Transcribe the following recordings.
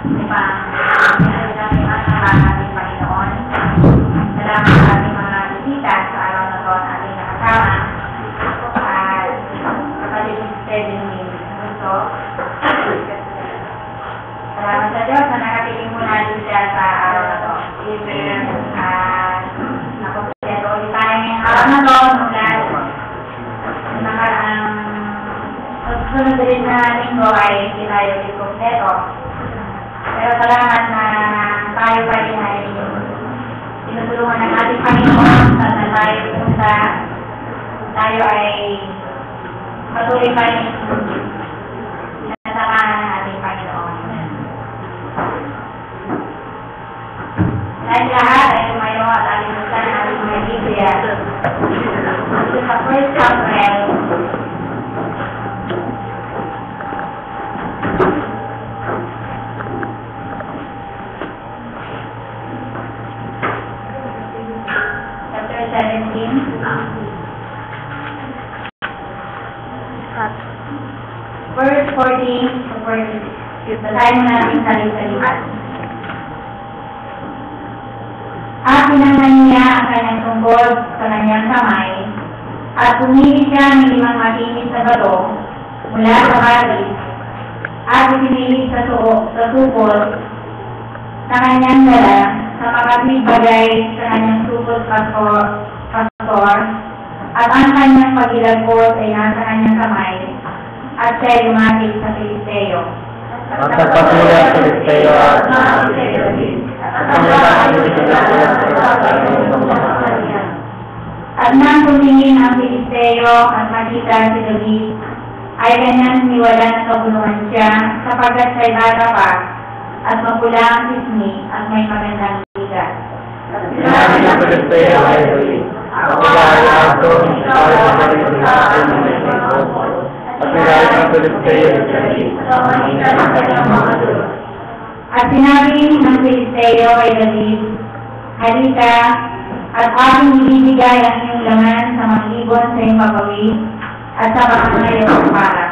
upang namin ang ating Panginoon. Salamat sa ating mga bisita sa araw na ito ang ating nakasama. At kapatid ni Steven Gusto. Salamat sa Diyos na nakatingin mo natin siya sa araw na ito. At nakumpleto ulit tayo ngayong araw na ito mula nakaraang susunod rin na linggo ay hindi tayo ulit kumpleto. Pero salamat na tayo pa rin ay tinutulungan ng ating Panginoon at na tayo punta, tayo ay patuloy pa rin nasamahan ng ating Panginoon. Dahil lahat ay tumayo at alimutan ng ating mga Biblia. Ito sa 1 Samuel chapter 17 verse 14 to 46. Basahin mo natin salita. At pinangan niya ang kanyang tunggod sa kanyang kamay at pumili siya ng 5 matinis na bato mula sa batis at ipinilit sa supot na kanyang dala sa makatwid bagay sa kanyang supot pastor at ang kanyang pagilagpot ay nasa kanyang kamay at siya lumapit sa Filisteo. At nagpatuloy ang Filisteo at at nang tumingin ang Filisteo at makita si David, ay kanyang niwala na kabuluhan siya sapagkat siya'y bata pa at mapula ang pisngi at may magandang liga. sinabi ng Filisteo ay David, ako ay ato, ikaw ay mapalit sa akin ng may pagkakot. At sinabi ng Filisteo ay David, mamita ng kanyang mga dulo. At sinabi ng Filisteo ay David, halika, at aking ibibigay ang iyong laman sa mga ibon sa iyong papawid at sa pangangayong ng para.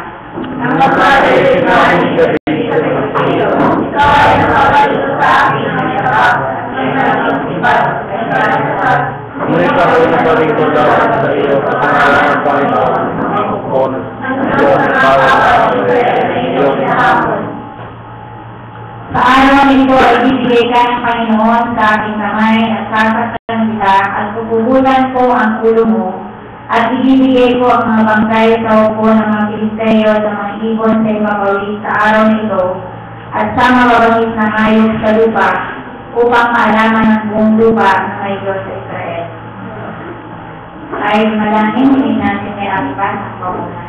Ang kapatid ay sinabi ni David sa Filisteo, ikaw ay napapalit sa akin ng may pagkakot at may naging sipat ay kalasat. Ngunit ako ay naparito lawan sa iyo sa pangalan ng Panginoon ng mga hukon ng Diyos ng bawat araw sa iyong hapon. Sa araw nito ay bibigay ka ng Panginoon sa aking kamay at sasaktan kita at pupuhulan ko ang ulo mo at ibibigay ko ang mga bangkay sa upo ng mga Filisteo sa mga ibon sa ipapawid sa araw nito at sa mababangis na hayop sa lupa upang maalaman ng buong lupa na may Diyos sa Israel. Tayo malangin, hindi natin may alipas ang paunan.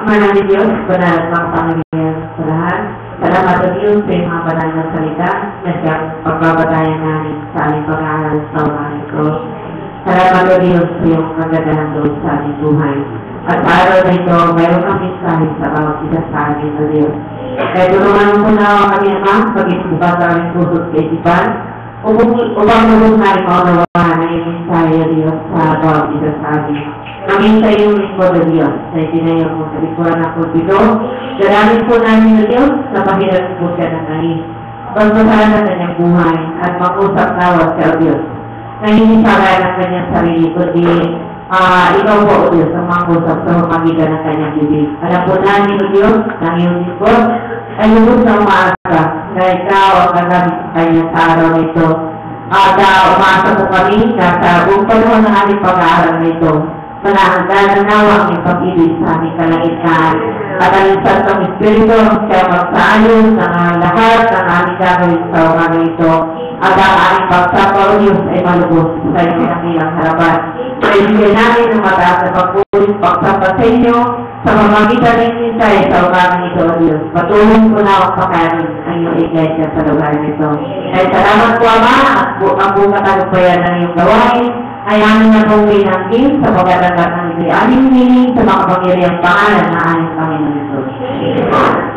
Ama namin Diyos, banal at mga Panginoon sa lahat. Salamat sa Diyos sa iyong mga banal na salita na siyang pagbabatayan namin sa aming pag-aaral sa umaring cross. Salamat sa Diyos sa iyong kagandahang loob sa aming buhay. At sa araw na ito, mayroon kang mensahe sa bawat isa sa amin na Diyos. Kaya tulungan mo na ang aming Ama, pag-isipan sa aming puso't kaisipan, upang nulungan maunawaan na iyong mensahe na Diyos sa bawat isa sa amin. Kami sa iyong lingkod na Diyos, na itinayong mo sa likuran ng pulpito. Dalangin po namin na Diyos na pahiran po siya ng nais. Pagpasahan ng kanyang buhay at mag-usap nawat siya o Diyos. Na hindi saray ng kanyang sarili, kundi ikaw po o Diyos ang mag-usap sa pamagitan ng kanyang bibig. Alam po namin o Diyos, ng iyong lingkod, ay lubos na umaasa na ikaw ang gagamit sa kanya sa araw nito. At umaasa po kami na sa buong panahon ng aming pag-aaral nito, manahanggan na nawang yung pag-ibig sa aming kalangitnaan. At ang isang ng Espiritu siya magsayos ng lahat ng aming gagawin sa umaga ito. At ang aming pagsapa o Diyos ay malubos sa inyong nakilang harapan. Kaibigan namin ng mataas na pagpulis pagsapa sa inyo sa pamagitan ng minsay sa umaga ito o Diyos. Patuloy po na ang pakanin ang iyong iglesia sa lugar nito. Ay salamat po Ama at ang buong katagumpayan ng iyong gawain ay amin na pong pinangkin sa pagkatagat ng ito'y aming hiling sa makapangyariang pangalan na aming Panginoon Jesus.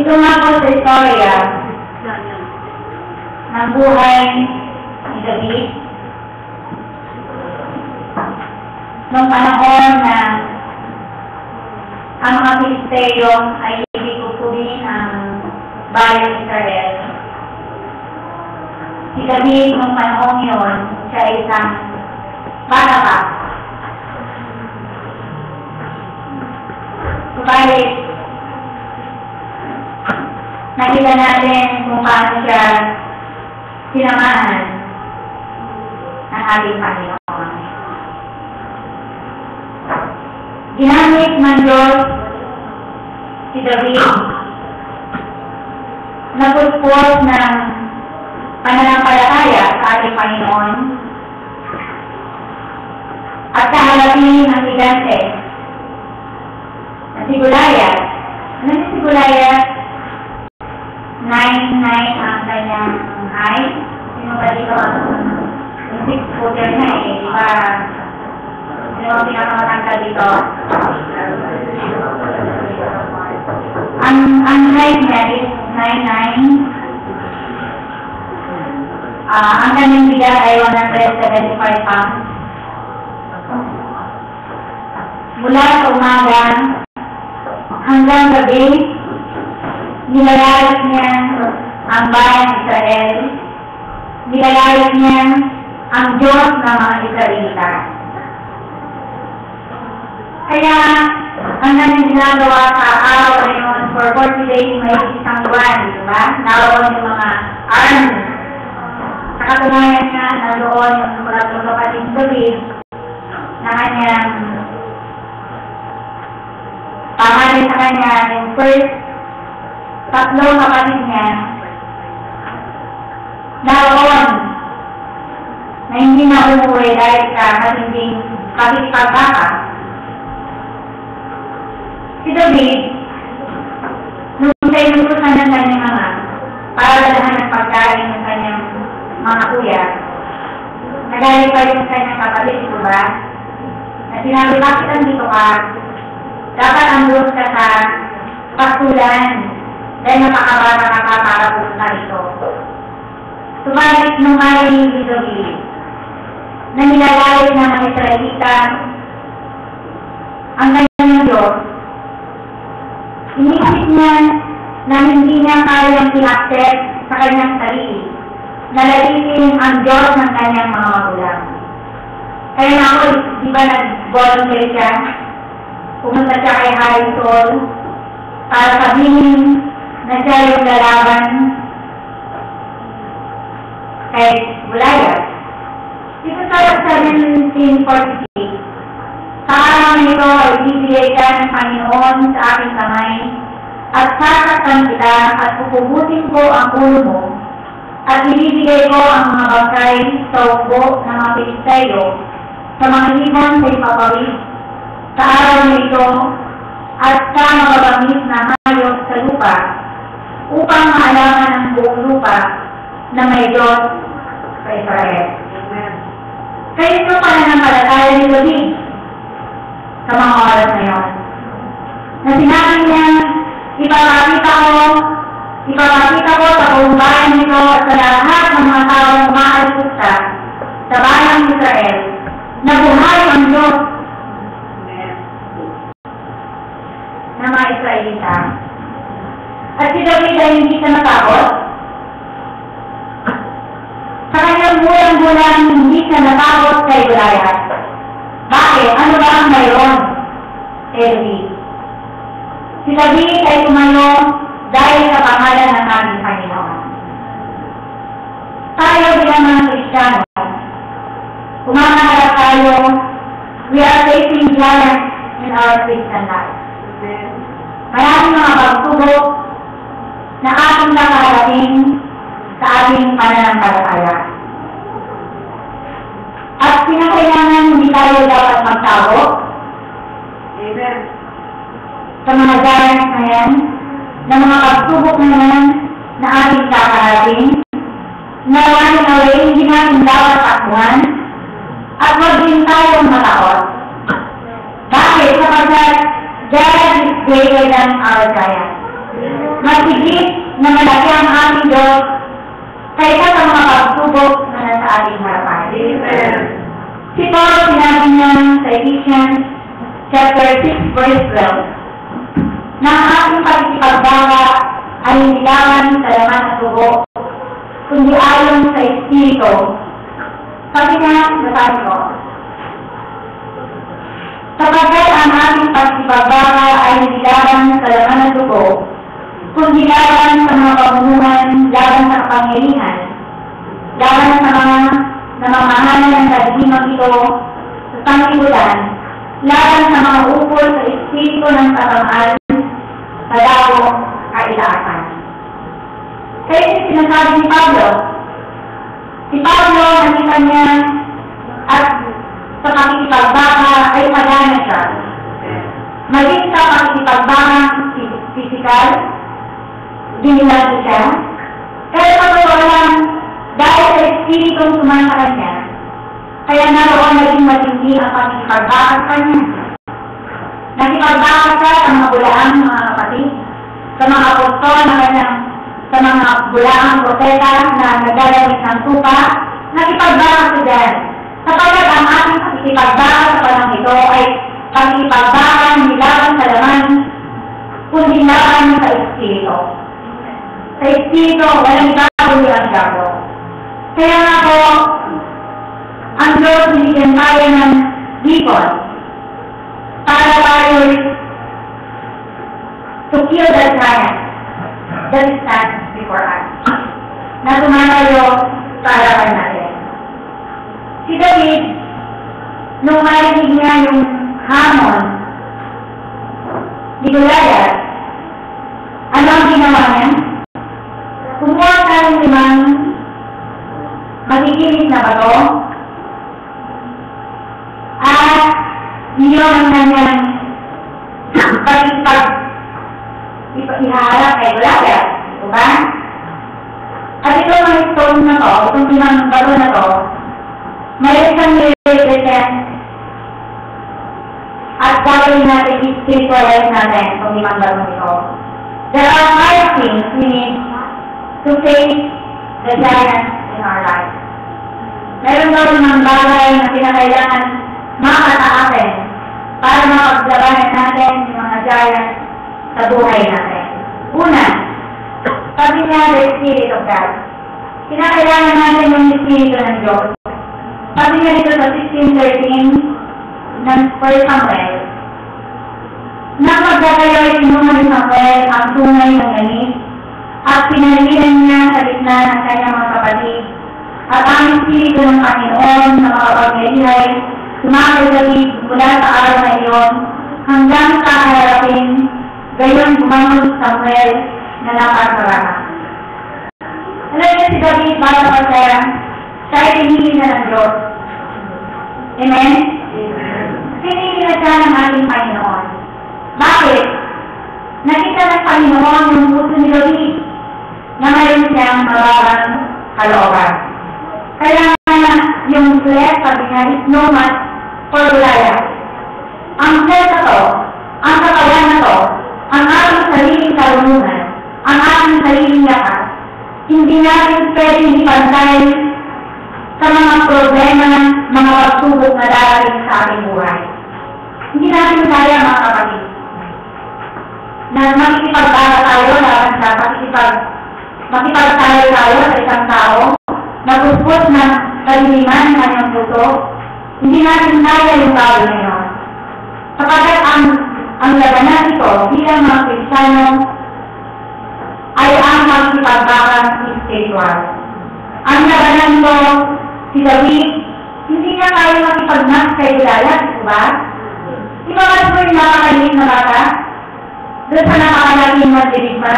Ito nga po sa istorya ng buhay ni David noong panahon na ang mga Pilisteo ay ibigugugin ang bayan ng Israel. Si David noong panahon yun, siya ay isang bata pa. Subalit, nakita natin kung paano siya sinamahan ng ating Panginoon. Ginamit man Diyos si David na pagpos ng pananampalataya sa ating Panginoon at kahalapin ang higante na si Goliath. Ano si Goliath? 9'9" ang kanyang height. Sino ba dito? 6 footer na eh. Diba? Sino ang pinakamatangkad dito? Ang height niya is 9'9". Ang kanyang bigat ay 175 pounds. Mula sa umaga hanggang gabi, nilalayas niya ang bayang Israel. Nilalayas niya ang Diyos ng mga Israelita. Kaya, ang kanyang ginagawa sa araw na yun, for 40 days, may isang buwan, diba? Naroon yung mga army. Sa katunayan niya, naroon yung mga kapatid David na kanyang pangalan sa kanya, yung first tatlong kapatid niya, naroon na hindi na umuwi dahil sa matinding pagbaka. Si David, nung siya inutusan ng kanyang ama para dalahan ng pagkain ng kanyang mga kuya, nagaling pa yung kanyang kapatid, diba? Na sinabi, bakit andito ka? Dapat andun ka sa pasulan dahil napakabata ka para pupunta dito. Subalit nung marinig ni David na nilalayas ng mga Israelita ang kanyang Diyos, inisip niya na hindi niya kayang i-accept sa kanyang sarili na laitin ang Diyos ng kanyang mga magulang. Kaya na ako, di ba nag-volunteer siya? Pumunta siya kay Harrison para sabihin na siya yung lalaban kay Goliath. Dito sa 17:46, sa araw na ito ay ibibigay ka ng Panginoon sa aking kamay at sasaktan kita at pupubutin ko ang ulo mo at ibibigay ko ang mga bangkay sa upo ng mga Pilisteo sa mga ibon sa ipapawid sa araw na ito at sa mababangis na hayop sa lupa upang maalaman ang buong lupa na may Diyos sa Israel. Kaya ito pananampalataya ni David sa mga oras na yun. Na sinabi niya, ipapakita ko sa buong bayan nito at sa lahat ng mga taong umaalpusta sa bayang Israel na buhay ang Diyos na mga Israelita. At si David ay hindi siya natakot. Sa kanyang bulang-bulang hindi siya natakot kay Goliath. Bakit? Ano ba ang mayroon kay David? Si David ay tumayo dahil sa pangalan ng aming Panginoon. Tayo bilang mga Kristiyano, kumakaharap tayo, we are facing giants in our Christian life. Maraming mga pagsubok na ating nakaharapin sa ating pananampalataya. At pinakailangan hindi tayo dapat magtago. Amen. Sa mga giants na yan, na mga pagsubok na yan na ating kakaharapin, na running away, hindi natin dapat takbuhan, at huwag din tayong matakot. Bakit? Sapagkat God is greater than our giant. Masigit na malaki ang aming Diyos kaysa sa mga pagsubok na nasa ating harapan. Amen. Si Paul, sinabi niya sa Ephesians chapter 6 verse 12 na ang ating pagkikipagbaga ay hindi lamang sa laman at tubo, kundi ayon sa Espiritu. Sabi niya, nasabi ko, sapagkat ang ating pagkikipagbaga ay hindi lamang sa laman at tubo, kundi laban sa mga pamumuhan, laban sa kapangyarihan, laban sa mga namamahalan ng kadimang ito sa sanglibutan, laban sa mga ukol sa espiritu ng kasamaan, sa daw kailaasan. Kaya sinasabi ni Pablo, nakita niya at sa pakikipagbaga ay magana siya. Maging sa pakikipagbaga physical, ginilagi siya. Kaya patuloy lang, dahil sa espiritong sumasa kanya, Kaya naroon naging matindi ang pakikipagbakas kanya. Nakipagbakas siya sa mga bulaang mga kapatid, sa mga apostol na kanyang, sa mga bulaang propeta na naglalamig ng tupa, nakipagbakas siya dyan. Sapagkat ang ating pakikipagbakas sa panahon ito ay pakikipagbakas hindi laban sa laman, kundi laban sa Espiritu. Sa Espiritu, walang bago ang diabo. Kaya nga po, ang Diyos binigyan tayo ng gipon para tayo to kill the giant that stands before us. Na tumatayo sa harapan natin. Si David, nung marinig niya yung hamon ni Goliath, ano ang ginawa niya? Kumuha tayo ng 5 magigilis na bato at niyon ang kanyang ihaharap kay Goliath. Diba? At ito mga stone na to, itong 5 bato na to, may isang nire-represent at gagawin natin i-spiritualize natin itong 5 bato nito. There are 5 things we need to face the giants in our life. Meron daw ng bagay na pinakailangan makataasin para mapaglabanan natin yung mga giants sa buhay natin. Una, sabi niya, the Spirit of God. Kinakailangan natin yung Espiritu ng Diyos. Sabi niya dito sa 16:13 ng 1 Samuel, napagdatayo ay sinuha ni Samuel ang tunay ng langit at pinalilan niya sa gitna ng kanyang mga kapatid. At ang Espiritu ng Panginoon na makapagyalihay, sumakay David mula sa araw na iyon hanggang sa harapin, gayon bumangon Samuel na napasarama. Alam niyo si David, para pa siya ay pinili na ng Diyos. Amen? Pinili na siya ng ating Panginoon. Bakit? Nakita ng Panginoon yung puso ni David na mayroon siyang mababang kalooban. Kaya yung flesh, sabi nga, is no match for Goliath. Ang flesh na to, ang katawan na to, ang ating sariling karunungan, ang ating sariling lakas, hindi natin pwedeng ipantay sa mga problema ng mga pagsubok na darating sa ating buhay. Hindi natin kaya, mga kapatid, na makikipagbaga tayo laban sa makipagtayo tayo sa isang tao na guspos ng kaliliman ng kanyang puso. Hindi natin kaya yung bagay na yun. Sapagkat ang labanan ito bilang mga Kristiyano ay ang makikipagbaga spiritual. Ang labanan ito, si David, hindi niya kaya makipag-match kay Goliath, diba? Di ba mas mo yung nakakaliit na bata? Doon sa nakakalaking magdirigma,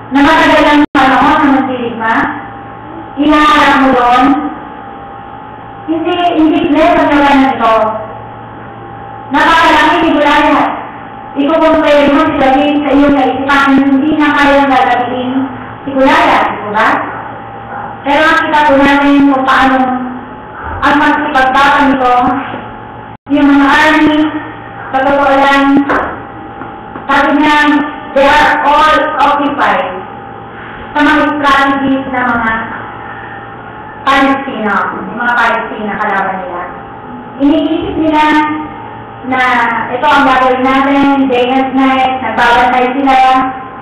na matagalang panahon na magdirigma, inaharap mo doon, hindi bless ang labanan ito. Napakalaki ni Goliath. Ikukumpare mo si David sa iyong kaisipan, hindi na kayang gagawin si Goliath, diba? Pero nakita po natin kung paano ang magsipagbakan nito, yung mga army, sa totoo lang, sabi niya, they are all occupied sa mga strategies ng mga Palestina, yung mga Palestina kalaban nila. Iniisip nila na ito ang gagawin natin, day and night, nagbabantay sila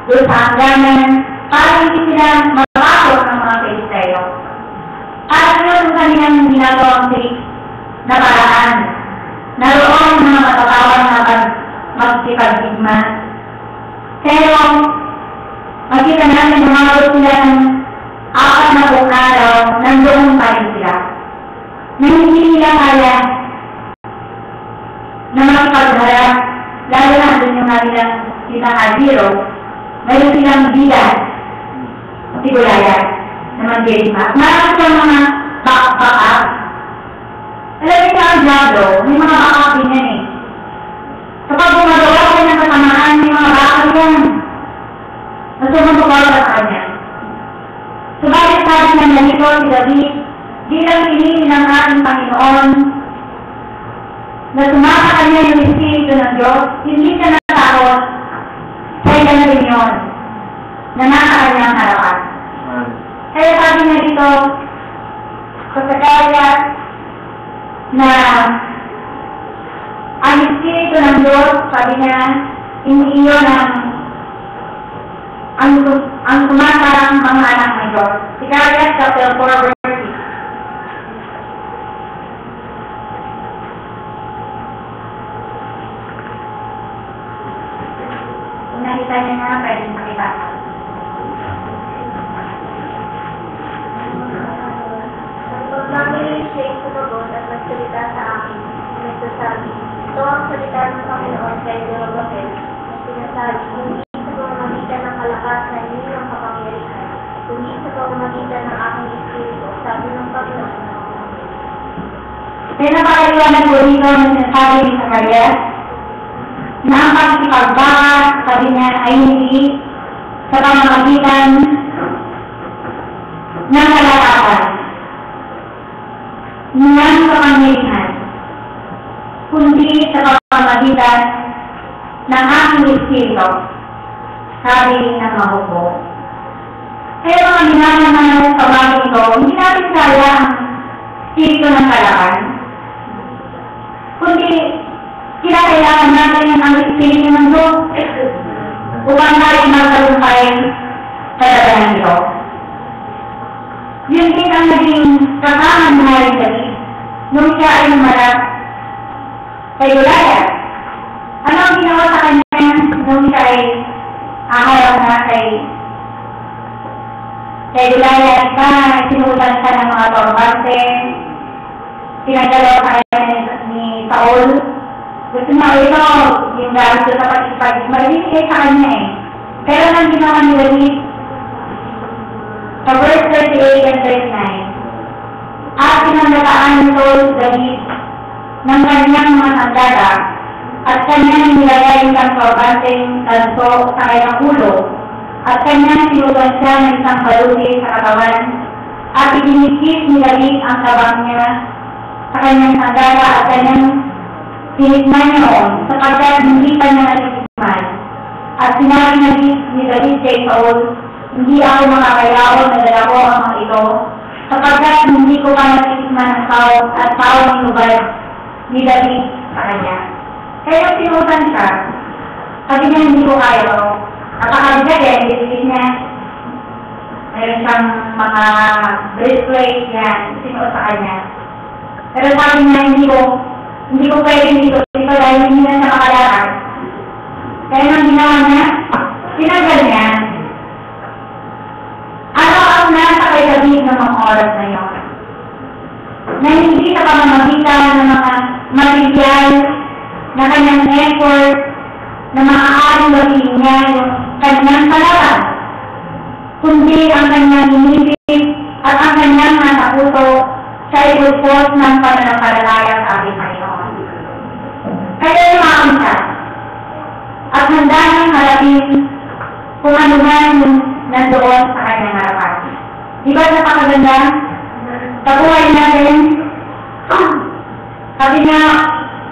doon sa hangganan, para hindi sila mapapos ng mga Pilisteo. Para yun ang kanilang ginagawang tricks na paraan. Naroon mga matatawag na magsipagdigma. Pero, makita natin umabot sila ng 4 na buong araw, nandoon pa rin sila. Na hindi nila kaya na makipagharap, lalo na doon yung nabilang sinakadiro, mayroon silang bigas, si Goliath, na magdirima. Marami silang mga back-up. Alam niyo ang diablo, may mga back-up din yan eh. Kapag gumagawa ko ng kasamaan, may mga back-up yan. Nasumuntukaw sa kanya. Subalit sabi ng ganito si David, bilang pinili ng ating Panginoon na sumasa kanya yung Espiritu ng Diyos, hindi siya natakot sa ilan rin yun na nasa kanyang harapan. Kaya sabi niya dito sa Zacarias na ang Espiritu ng Diyos, sabi niya, hindi iyon ang sumasarang mga anak ng Diyos. Zacarias chapter 4 verse 6. Kung nakita niya nga, pwede makita. Pagmamili siya yung sumagot at nagsalita sa akin, nagsasabi, ito ang salita ng Panginoon kay Zerubbabel, na sinasabi, hindi sa pamamagitan ng kalakasan ng iyong kapangyarihan, kundi sa pamamagitan ng aking Espiritu, sabi ng Panginoon. Kaya napakaliwanag po dito na sinasabi ni Zacarias na ang pagkipagbaka, sabi niya, ay hindi sa pamamagitan ng kalakasan ng kapangyarihan, kundi sa pamamagitan ng aking Espiritu, sabi ng mahubo. Kaya mga ginagawa ng pagbago ito, hindi natin kaya ang Espiritu ng kalakasan, kundi kailangan natin ang Espiritu ng Diyos upang tayo magtagumpay sa dalahan ito. Yun din ang naging kasama ni Haring David nung siya ay umarap kay Goliath. Ano ang ginawa sa kanya nung siya ay aharap na kay Goliath na sinutan siya ng mga torbante, pinagdalaw sa kanya ni Saul. Gusto na ito, yung gamit ko sa pag-ipag, magbibigay sa kanya eh. Pero nang ginawa ni David, sa verse 38 and verse 9, at pinanggataan ni Saul David ng kanyang mga sandata at kanyang nilagay ng torbanteng tanso sa kanyang ulo at kanyang sinugan siya ng isang baluti sa katawan at ibinikit ni David ang tabang niya sa kanyang sandata at kanyang sinikman niya noon sapagkat hindi pa niya natitikman. At sinabi ni David kay Saul, hindi ako makakayaon na dala ko ang mga ito sapagkat hindi ko pa natitikman ng tao at tao ng lugar ni David sa kanya. Kaya sinutan siya, sabi niya hindi ko kaya ito. Napakabigat eh, bilis niya. Mayroon siyang mga breastplate yan, sinuot sa kanya. Pero sabi niya hindi ko pwede dito dahil hindi na siya makalakad. Kaya nang ginawa niya, tinagal niya. Ano ang nasa kay David ng mga oras na yun? Na hindi sa pamamagitan ng mga material na kanyang effort na maaaring gawin niya yung kanyang kalaban, kundi ang kanyang inibig at ang kanyang nasa puso sa ibutpos ng pananampalataya sa ating Panginoon. Kaya lumakon siya at handa niyang harapin kung ano man yung nandoon sa kanyang harapan. Di ba napakaganda? Sa buhay natin, sabi niya,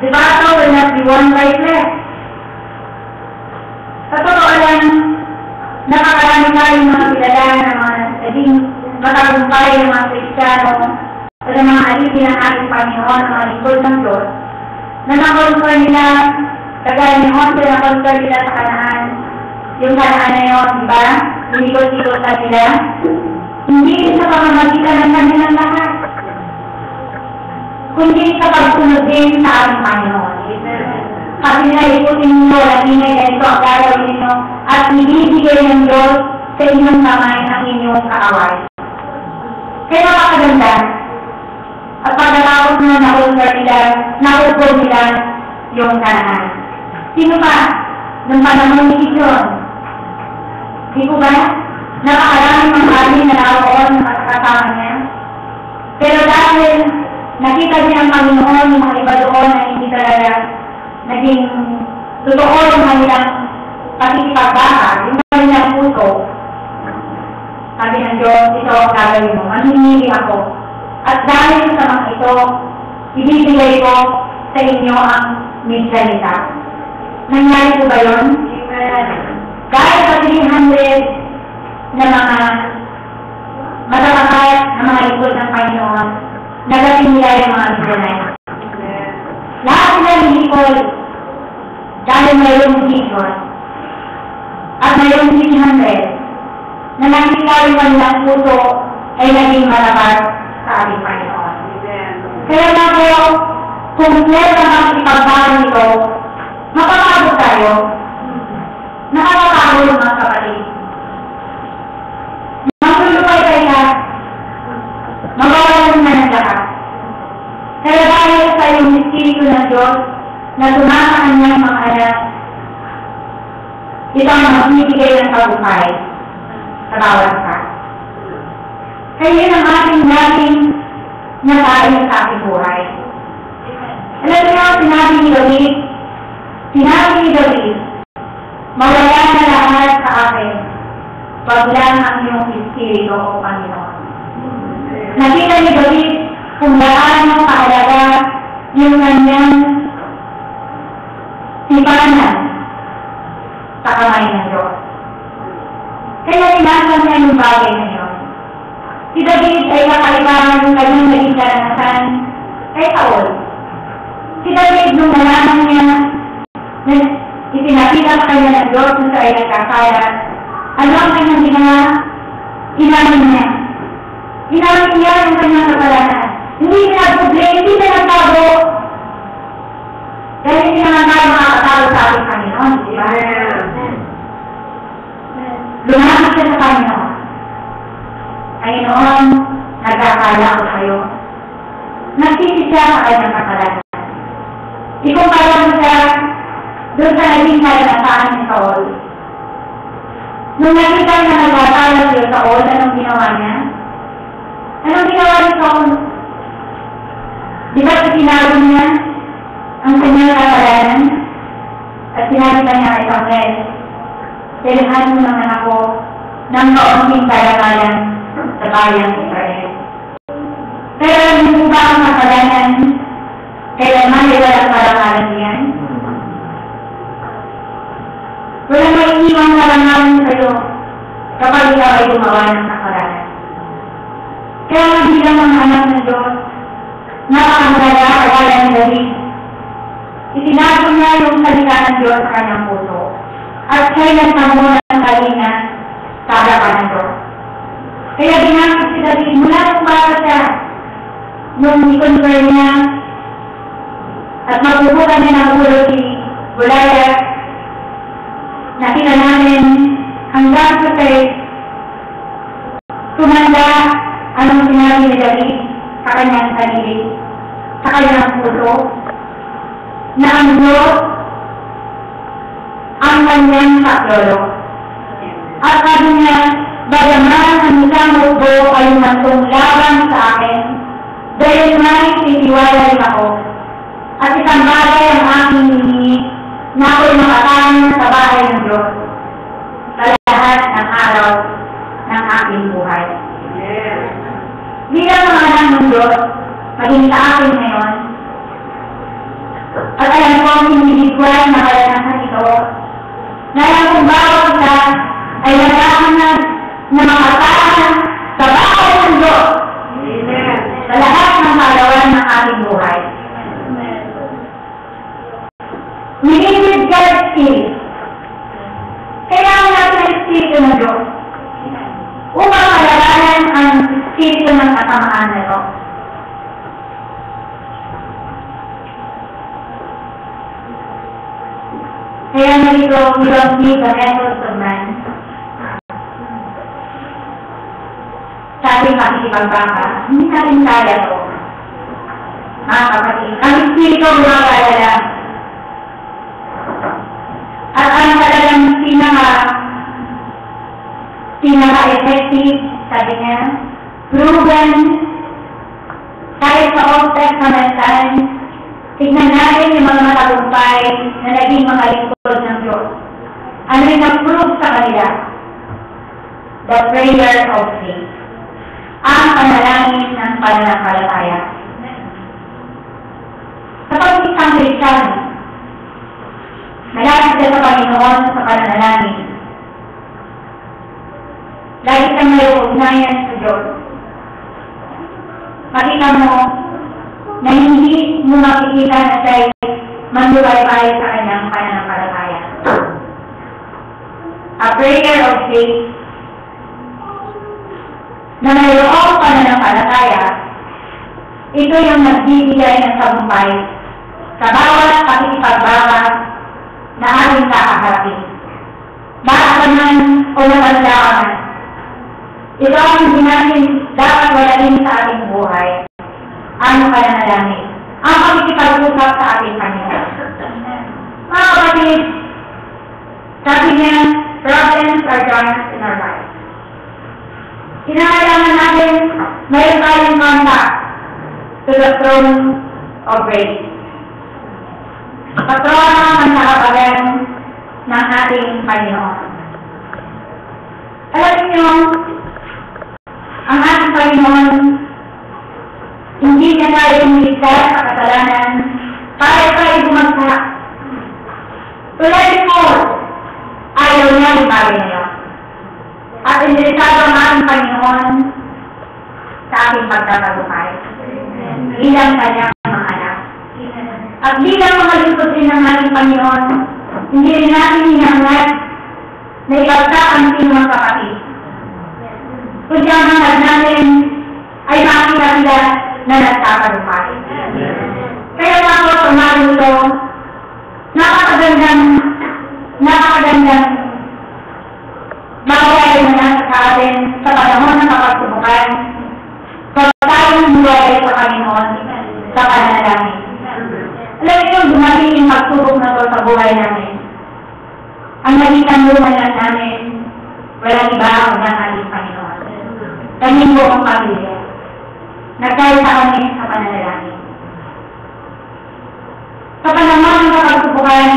the battle will not be won by flesh. Sa totoo lang, napakarami tayong mga kilala na mga naging matagumpay ng mga Kristiyano o ng mga alipin ng ating Panginoon, ng mga lingkod ng Diyos, na nakonquer nila, kagaya ni Jose, nakonquer nila sa Kanaan. Yung Kanaan na yun, diba? Linikod-likod na nila. Hindi sa pamamagitan ng kanilang lahat, kundi sa pagsunod din sa ating Panginoon. Kasi naiputin ninyo, latinay na ito ang gagawin ninyo, at ibibigay ng Diyos sa inyong kamay ang inyong kaaway. Kaya napakaganda. At pagkatapos na nakulpor nila yung Kanaan. Sino pa? Nung panahon ni Gideon. Di ko ba? Napakaraming mga kami na naroon na kasama niya. Pero dahil nakita niya ang Panginoon, yung mga iba doon na hindi talaga naging totoo yung kanilang pakikipagbaka, yung kanilang puso. Sabi ng Diyos, ito ang gagawin mo. Manhinili ako At dahil sa mga ito, ibibigay ko sa inyo ang medalita. Nangyari po ba yun? Dahil sa 300 na mga matatapat na mga lingkod ng Panginoon, nagating nila yung mga Israelite. Lahat sila lingkod dahil mayroong vision at mayroong 300 na nakita yung kanilang puso ay naging matapat sa ating Panginoon. Kaya na po, kung meron ang ipagbago nito, mapapagod tayo. Nakakapagod mga kapatid. Magulupay kayo, magawalan na ng lahat. Kaya dahil sa yung Espiritu ng Diyos na tumakaan niyang mga anak, ito ang magbibigay ng tagumpay sa bawat isa. Kaya yun ang ating laging nasabi sa ating buhay. Alam niyo, sinabi ni David, mawala na lahat sa akin, wag lang ang iyong Espiritu o Panginoon. Nakita ni David kung gaano kahalaga yung kanyang sipanan sa kamay ng Diyos. Kaya inasan niya yung bagay na yun. Si David ay kakalibangan yung kanyang naging karanasan kay Saul. Si David, nung nalaman niya na itinakita sa kanya ng Diyos na siya ay nagkakaya, ano ang kanyang ginawa? Inamin niya. Inamin niya yung kanyang kasalanan. Hindi pinagpuble, hindi pinagtago. Dahil hindi naman tayo makakatago sa ating Panginoon. Diba? Lumapit siya sa Panginoon. Panginoon, nagkakala ako sa'yo. Nagsisi siya sa kanyang kasalanan. Ikumpara mo siya doon sa naging karanasan ni Saul. Nung nakita niya na nagkakala siya sa Saul, anong ginawa niya? Anong ginawa ni Saul? Di ba itinalo niya ang kanyang kasalanan? At sinabi niya kay Samuel, "Tirahan mo naman ako ng maunting karamalan sa bayang Israel." Pero hindi mo ba ang kasalanan kailanman ay walang karamalan niyan? Walang maiiwang karamalan sa'yo kapag ikaw ay gumawa ng kasalanan. Kaya bilang mga anak ng Diyos, napakahalaga kagaya ni David. Itinago niya yung salita ng Diyos sa kanyang puso. At siya'y nagtamo ng kalina sa harapan ng Diyos. Kaya ginamit si David mula nung bata siya, nung i-confer niya at magbubukan niya ng ulo si Goliath, nakita namin hanggang sa tumanda anong sinabi ni David sa kanyang sarili, sa kanyang puso, na ang Diyos ang kanyang saklolo. At sabi niya, bagaman ang isang mundo ay matong laban sa akin, dahil may titiwalay ako, at isang bagay ang aking hiningi na ako'y makatahan sa bahay ng Diyos sa lahat ng araw ng aking buhay. Bilang mga anak ng Diyos, maging sa akin ngayon, at alam ko ang individual na karanasan ito, na alam kong bawat isa ay naghahanap na makatahan sa bahay ng Diyos sa lahat ng kalawan ng ating buhay. We need God's Spirit. Kailangan natin ang Espiritu ng Diyos upang malalaman ang Espiritu ng kasamaan na ito. Kaya nalito, we don't need the methods of man. Sa ating pakikipagbaka, hindi natin kaya ito. Mga kapatid, ang Espiritu gumagaya lang. At ang talagang pinaka-effective, sabi niya, proven, kahit sa Old Testament time, tignan natin yung mga matagumpay na naging mga lingkod ng Diyos. Ano yung nag-prove sa kanila? The prayer of faith. ang panalangin ng pananampalataya. Kapag isang Kristiyano, malapit siya sa Panginoon sa pananalangin, lagi kang may ugnayan sa Diyos. Makita mo na hindi mo makikita na siya'y manlubaybay sa kanyang pananampalataya. A prayer of faith na mayroong pananampalataya, ito yung nagbibigay ng tagumpay sa bawat pakikipagbaka na ating kakaharapin. Baka ka man o matanda ka man, ito ang hindi natin dapat walalin sa ating buhay. Ano pananalangin? Ang pakikipag-usap sa ating Panginoon. Mga kapatid, sabi niya, problems are giants in our lives. Kinakailangan natin mayroon tayong contact to the throne of grace. Patrono ng nakabagan ng ating Panginoon. Alam niyo, ang ating Panginoon, hindi niya tayo umiligtas sa kasalanan para tayo bumagsak. Tulad mo, ayaw niya yung bagay na yun. At interesado ang ating Panginoon sa ating pagkakagupay. Bilang kanyang mga anak. At bilang mga lingkod din ng ating Panginoon, hindi rin natin hinangad na ibagsak ang sinumang kapatid. Kundi ang hangad natin ay makita sila na nagkakagupay. Kaya ako tumarin ito, napakagandang mawawala na sa atin sa panahon ng kapagsubukan pag tayong buwalay sa Panginoon sa pananalangin. Alam niyo, dumating yung pagsubok na ito sa buhay namin. Ang naging luman lang namin, walang iba ang ating Panginoon. Kaming buong pamilya. Nagkaisa kami sa pananalangin. Sa panahon ng kapagsubukan,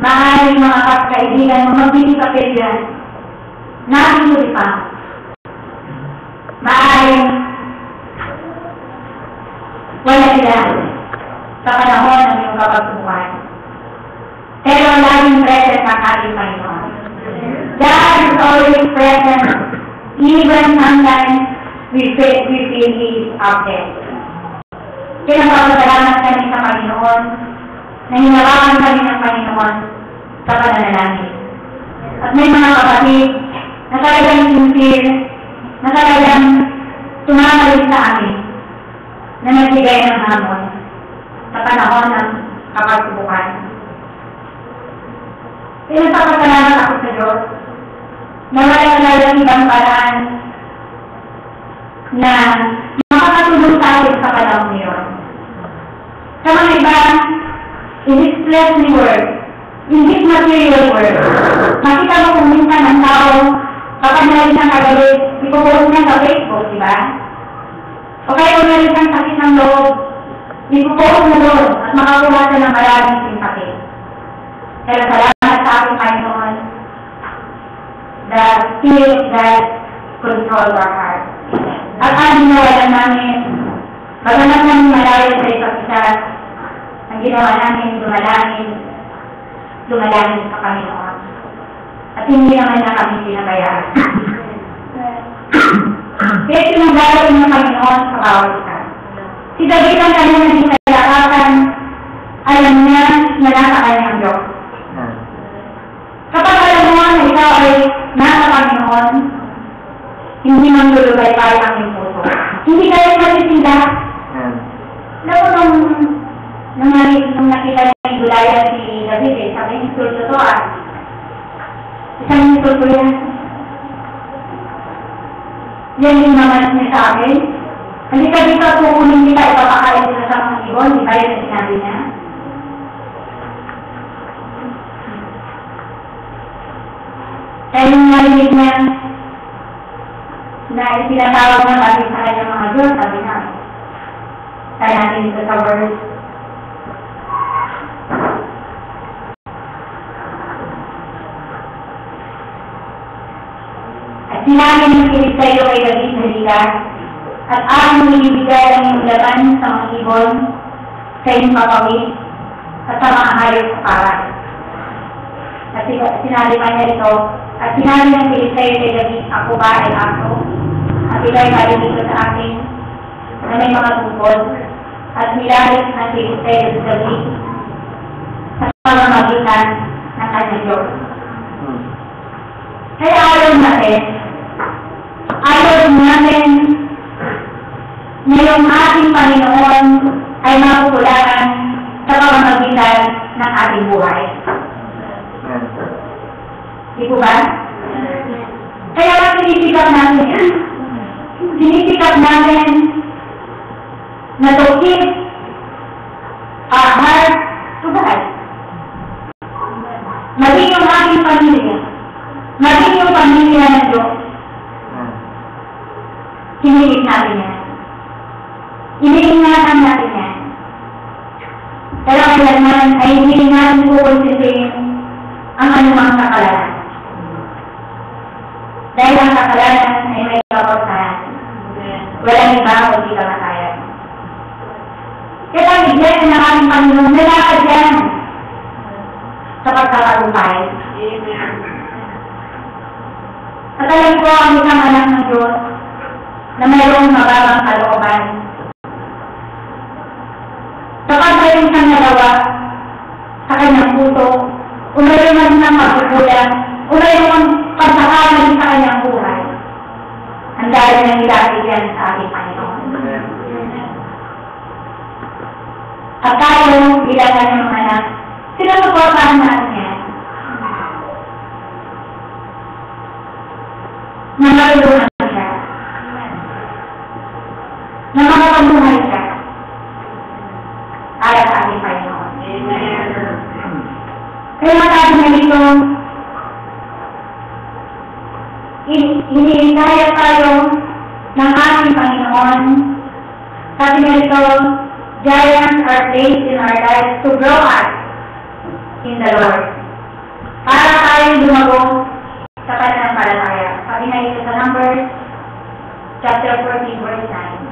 maaaring mga kaibigan mo magbibigay yan. Natin ulit pa. Maaaring wala sila sa panahon ng iyong kapagsubukan. Pero laging present ang ating Panginoon. God is always present, even sometimes we feel He is absent. Pinapasalamat kami sa Panginoon na hinawakan kami ng Panginoon sa pananalangin. At may mga kapatid na talagang sincere, na talagang tumamalit sa amin, na nagbigay ng hamon sa panahon ng kapagsubukan. Pinapasalamat ako sa Diyos na wala talagang ibang paraan na makakatulong sa akin sa panahon niyon. Sa mga iba, in His fleshly work, in His material work, makita mo kung minsan ang tao, kapag nalang isang kagabi, ipopost niya sa Facebook, di ba? O kaya kung nalang isang sakit ng loob, ipopost mo doon at makakuha siya ng maraming simpati. Kaya salamat sa aking Panginoon, the Spirit that controls our heart. At ang ginawa namin, bagamat namin malayo sa isa't isa, ang ginawa namin, lumalangin sa Panginoon. At hindi naman na kami pinabayaan. Kaya sinagawin ng Panginoon sa bawat isa. Si David ang kanyang naging kalakasan, alam niya na nasa kanyang Diyos. Kapag alam mo na ikaw ay nasa Panginoon, hindi manlulubay-bay ang iyong puso. Hindi kayo matitinda. Alam mo nung nakita niya yung gulaya si David, sabi niya, ito isang ito yan. Yan yung naman niya sa akin. Hindi ka dito kukunin kita, ipapakain sila sa mga ibon, di ba yun ang sinabi niya? Kaya yung narinig niya, na itinatawag na sabi sa kanya mga Diyos, sabi na, kaya natin ito sa word. At sinabi ng Spirit sa iyo kay David, halika, at aming ibibigay ang iyong laban sa mga ibon, sa iyong papawid, at sa mga hayop sa paran. At sinabi pa niya ito, at sinabi ng Filisteo kay David, ako ba ay aso? At ika'y marinig ko sa akin na may mga tungkol, at nilalit ng Filisteo sa David sa pamamagitan ng kanyang Diyos. Kaya ayaw natin na yung ating Panginoon ay mapupulaan sa pamamagitan ng ating buhay. Di po ba? Kaya lang sinisikap natin yan. Sinisikap natin na to keep our heart to God. Maging yung ating pamilya. Maging yung pamilya ng Diyos. Hinilig natin yan. Iniingatan natin yan. Pero kailanman ay hindi natin kukonsitin ang anumang kakalanan. Dahil ang kakalanan ay may kapasahan. Walang iba kundi kamatayan. Kaya ang iglesia ng ating Panginoon, nalakad yan sa pagkakarumpay. At alam ko ang isang anak ng Diyos na mayroong mababang kalooban. Kapag mayroong siyang nagawa sa kanyang puso, o mayroong man siyang magkukulang, o mayroong pagkakamali sa kanyang buhay, ang dahil ng ilapit yan sa ating Panginoon. At tayo, bilang kanyang anak, sinusuportahan natin yan. Na mayroon siya. Na makapamuhay siya. Para sa ating Panginoon. Amen. Kaya sabi na dito, iniintaya tayo ng ating Panginoon. Sabi na dito, giants are placed in our lives to grow us in the Lord. Para tayo lumago sa pananampalataya. Sabi na dito sa Numbers, chapter 14, verse 9.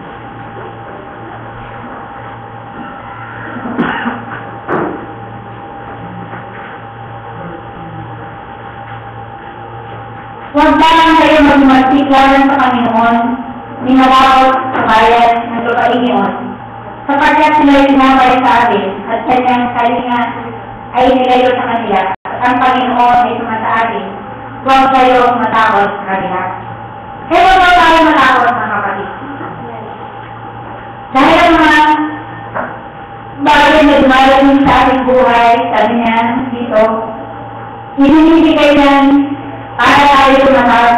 Huwag lang kayo magmagsiklaran sa Panginoon, ninawawag sa bayan ng lupain yun, sapagkat sila'y sinabay sa atin, at kanyang kalinga ay nilayo sa kanila, at ang Panginoon ay sumasa atin, huwag kayo matakot sa kanila. Kaya huwag tayo matakot, mga kapatid. Dahil ang mga bagay na dumarating sa ating buhay, sabi niya dito, ibinibigay yan para tayo tumatag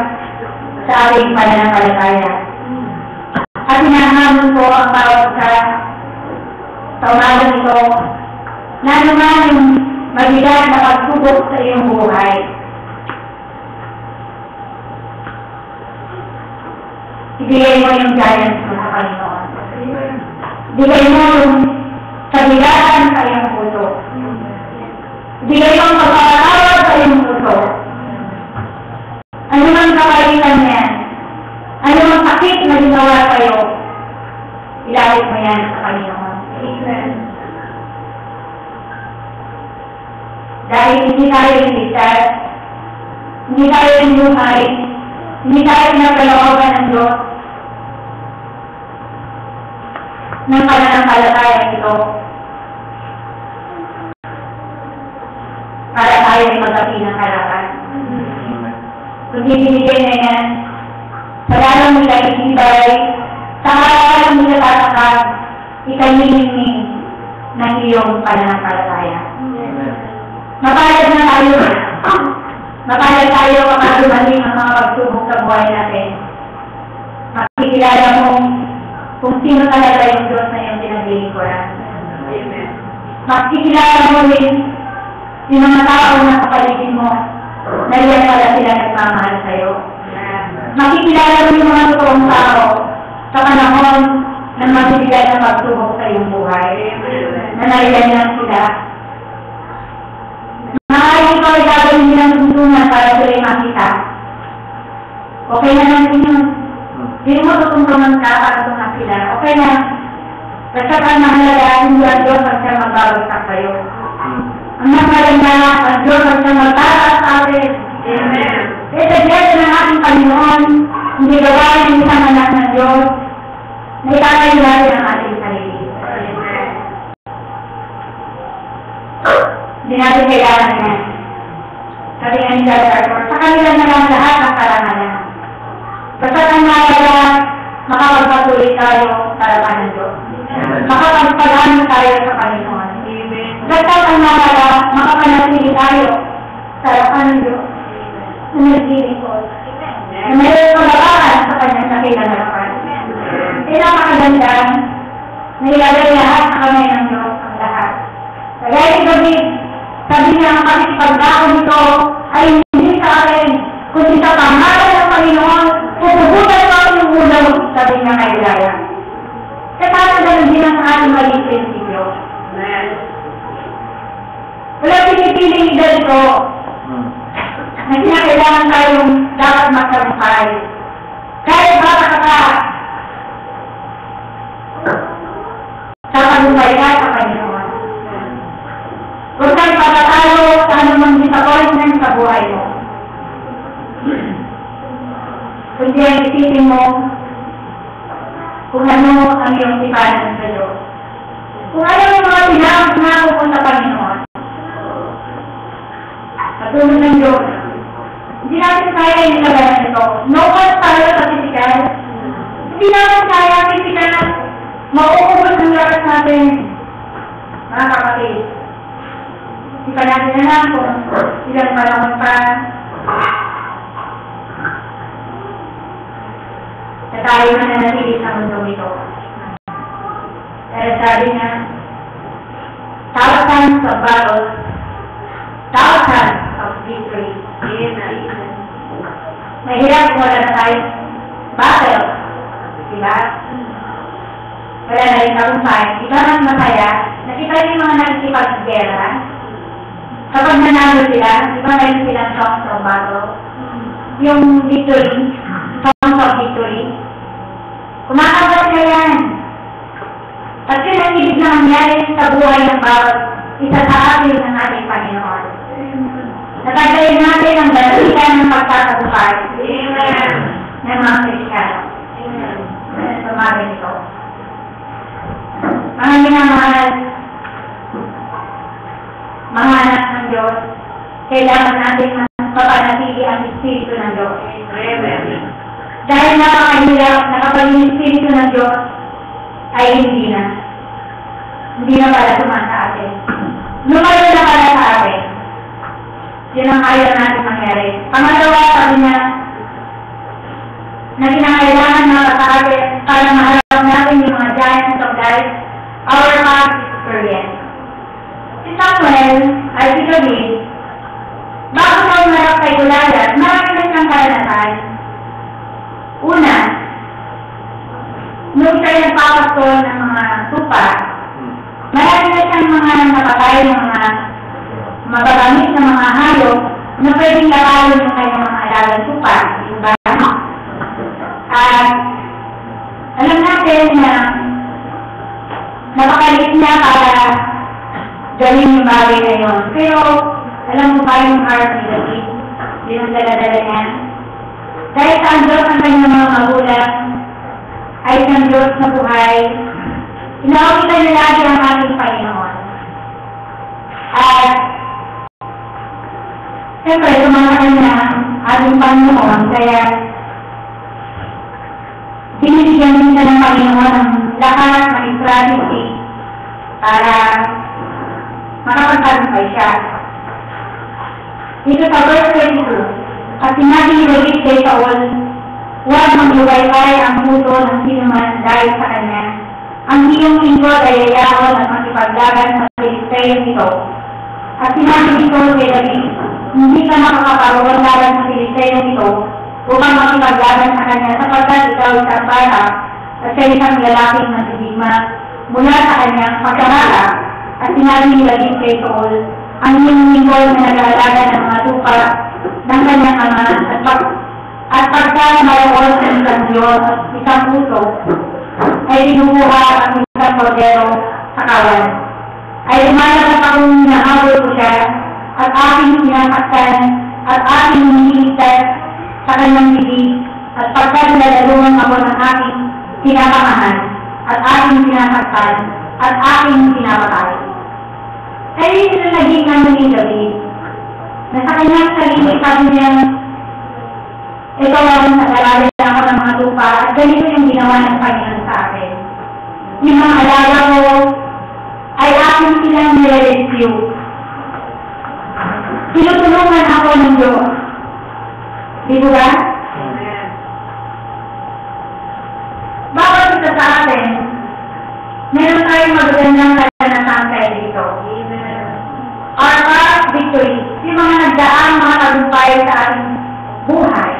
sa ating pananampalataya. At hinahamon ko ang bawat sa umagang ito na naman yung mabigat na pagsubok sa iyong buhay. Ibigay mo yung giants mo sa Panginoon. Ibigay mo yung kabigatan sa iyong puso. Ibigay mo ang pagkakawad sa iyong puso. Ano mang kapalitan yan? Ano mang sakit na ginawa sa'yo? Ilawit mo yan sa Panginoon. Amen. Dahil hindi tayo iligtas, hindi tayo inuhay, hindi tayo pinagkalooban ng Diyos ng pananampalataya ito para tayo ay magapi ng kalakan. Kung ibinigay na yan, sa lalong nila itibay, sa lalong nila tatakag, ikanilingin ng iyong pananampalataya. Mapalad na tayo. Mapalad tayo kapag dumating ang mga pagsubok sa buhay natin. Makikilala mo kung sino talaga yung Diyos na iyong pinaglilingkuran. Makikilala mo rin yung mga tao na kapaligid mo na yan pala sila nagmamahal sa'yo. Makikilala mo yung mga totoong tao sa panahon na magbibigay ng pagsubok sa iyong buhay. Na nariyan lang sila. Maaaring ikaw ay gagawin nilang tuntunan para sila makita. Okay na natin yun. Hindi mo tutungtong tulungan ka para tungan sila. Okay na. Basta ang mahalaga, hindi ang Diyos ang siya magbabagsak kayo. Ang mahalaga, ang Diyos ang siya magtataas sa atin. Amen. Ito Diyos ng ating Panginoon, hindi gawain ng isang anak ng Diyos, na itatayo natin ang ating sarili. Amen. Hindi natin kailangan yan. Sabi nga ni Dad Arthur, sa kanila na lang lahat ng karangalan. Basta ang mahalaga, makapagpatuloy tayo sa harapan ng Diyos. Makapagpagano tayo sa Panginoon. Basta ang mahalaga, makapanatili tayo sa harapan ng Diyos. Na nagdilikod. Na mayroon pagbabahan sa kanyang dakilang harapan. Pinapakaganda na ilalagay lahat sa kamay ng Diyos ang lahat. Kaya ni David, sabi niya ang pakikipagdako nito ay hindi sa akin, kundi sa pangalan ng Panginoon, pupugutan ko ang yung ulo, sabi niya kay Ilaya. Kaya parang ganun din ang ating maging prinsipyo. Wala pinipiling edad ko na kinakailangan tayong dapat magtagumpay. Kahit bata ka pa, sa tagumpay ka sa Panginoon. Kung saan patatalo sa anumang disappointment sa buhay mo. Kundi ang isipin mo kung ano ang iyong tipanan sa Diyos. Kung ano yung mga pinakapinako ko sa Panginoon, patulong ng Diyos, hindi natin kaya inilabanan ito. No one tayo sa physical. Hindi natin kaya physical. Mauubos ang lakas natin. Mga kapatid. Hindi pa natin alam kung ilang panahon pa na tayo na nanatili sa mundo ito. Pero sabi nga, thousands of battles, thousands of victories. Mahirap kung wala na tayo battle. Diba? Wala na rin tagumpay. Diba mas masaya? Nakita yung mga nakikipag-gera. Kapag nanalo sila, diba mayroon silang songs of battle? Yung victory, songs of victory. Kumakabot na yan. At yun ang ibig na mangyari sa buhay ng bawat isa sa atin ng ating Panginoon. Natagayin natin ang dalitan ng pagtatagumpay ng mga Kristiyano. Tumagin ito. Mga minamahal, mga anak ng Diyos, kailangan natin mapanatili ang Espiritu ng Diyos. Dahil napakahirap na kapag yung Espiritu ng Diyos ay hindi na pala tuman sa atin. Lumayo na pala sa atin. Yun ang ayaw natin mangyari. Pangalawa, sabi niya, na kinakailangan na sa atin para maharap natin yung mga giants of life, our past experience. Si Samuel ay si David, bago na umarap kay Goliath, marami na siyang karanasan. Una, nung siya nagpapastol ng mga tupa, marami na siyang mga napatay ng mga magagamit na mga hayop na pwedeng labayon ng kanyang mga alagang tupa. Diba? At alam natin na napakaliit niya para gawin yung bagay na yun. Pero alam mo ba yung heart ni David? Yun ang dala-dala niya. Dahil sa ang Diyos ng kanyang mga magulang ay isang Diyos na buhay, inaukita niya lagi ang ating Panginoon. At siyempre, tumakaan niya ang ating Panginoon, kaya binibigyan din siya ng Panginoon ang lahat ng strategy para makapagtagumpay siya. Dito sa verse 22, at sinabi ni David kay Saul, huwag mag-iwayway ang puso ng sinuman dahil sa kanya. Ang iyong lingkod ay yayaon at makipaglaban sa Filisteo nito. At sinabi nito kay David, hindi ka makakaparoon laban sa Filisteo nito upang makipaglaban sa kanya sapagkat ikaw isang bata at siya isang lalaking nasisigma mula sa kanyang pagkahala. At sinabi ni David kay Saul, ang iyong lingkod na nag-aalaga ng mga tupa ng kanyang ama At pagka mayroon sa isang Diyos, isang puso, ay tinukuha ang isang kordero sa kawan. Ay lumalabas akong nahabol ko siya, at aking sinasaktan, at aking hinihiligtas sa kanyang bibig, at pagka nilalulungan ako ng aking pinapamahan, at aking sinasaktan, at aking pinapatay. Ay ito na naging naman ni David, na sa kanyang sarili sabi niya, ito lang nag-alaga ako ng mga lupa at ganito yung ginawa ng Panginoon sa akin. Yung mga alaga ko ay aking silang nire-rescue. Tinutulungan ako ng Diyos. Di ba? Bawat isa sa atin, meron tayong magagandang karanasan kayo dito. Our past victory, yung mga nagdaang mga tagumpay sa ating buhay,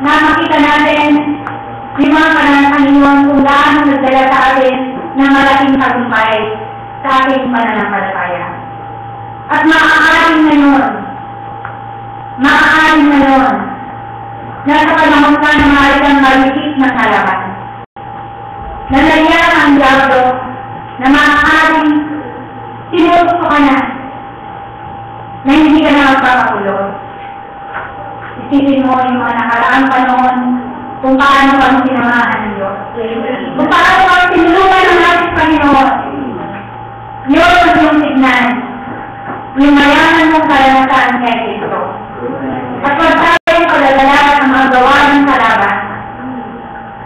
na makita natin yung mga pananampaninyon kung gaano nagdala sa atin ng malaking tagumpay sa ating pananampalataya. At maaaring na yun, na sa panahon ka na maaaring malikit na kalaban. Nangyayari ang diablo na maaaring sinutok ka na hindi ka na magpapakulong. Isipin mo yung mga nakaraang panahon kung paano kang sinamahan ng Diyos. Kung paano kang sinulungan ng ating Panginoon. Yun ang yung tignan. Yung mayaman mong karanasan kay Kristo. At huwag tayong pagdadalagan ang mga gawa ng kalaban.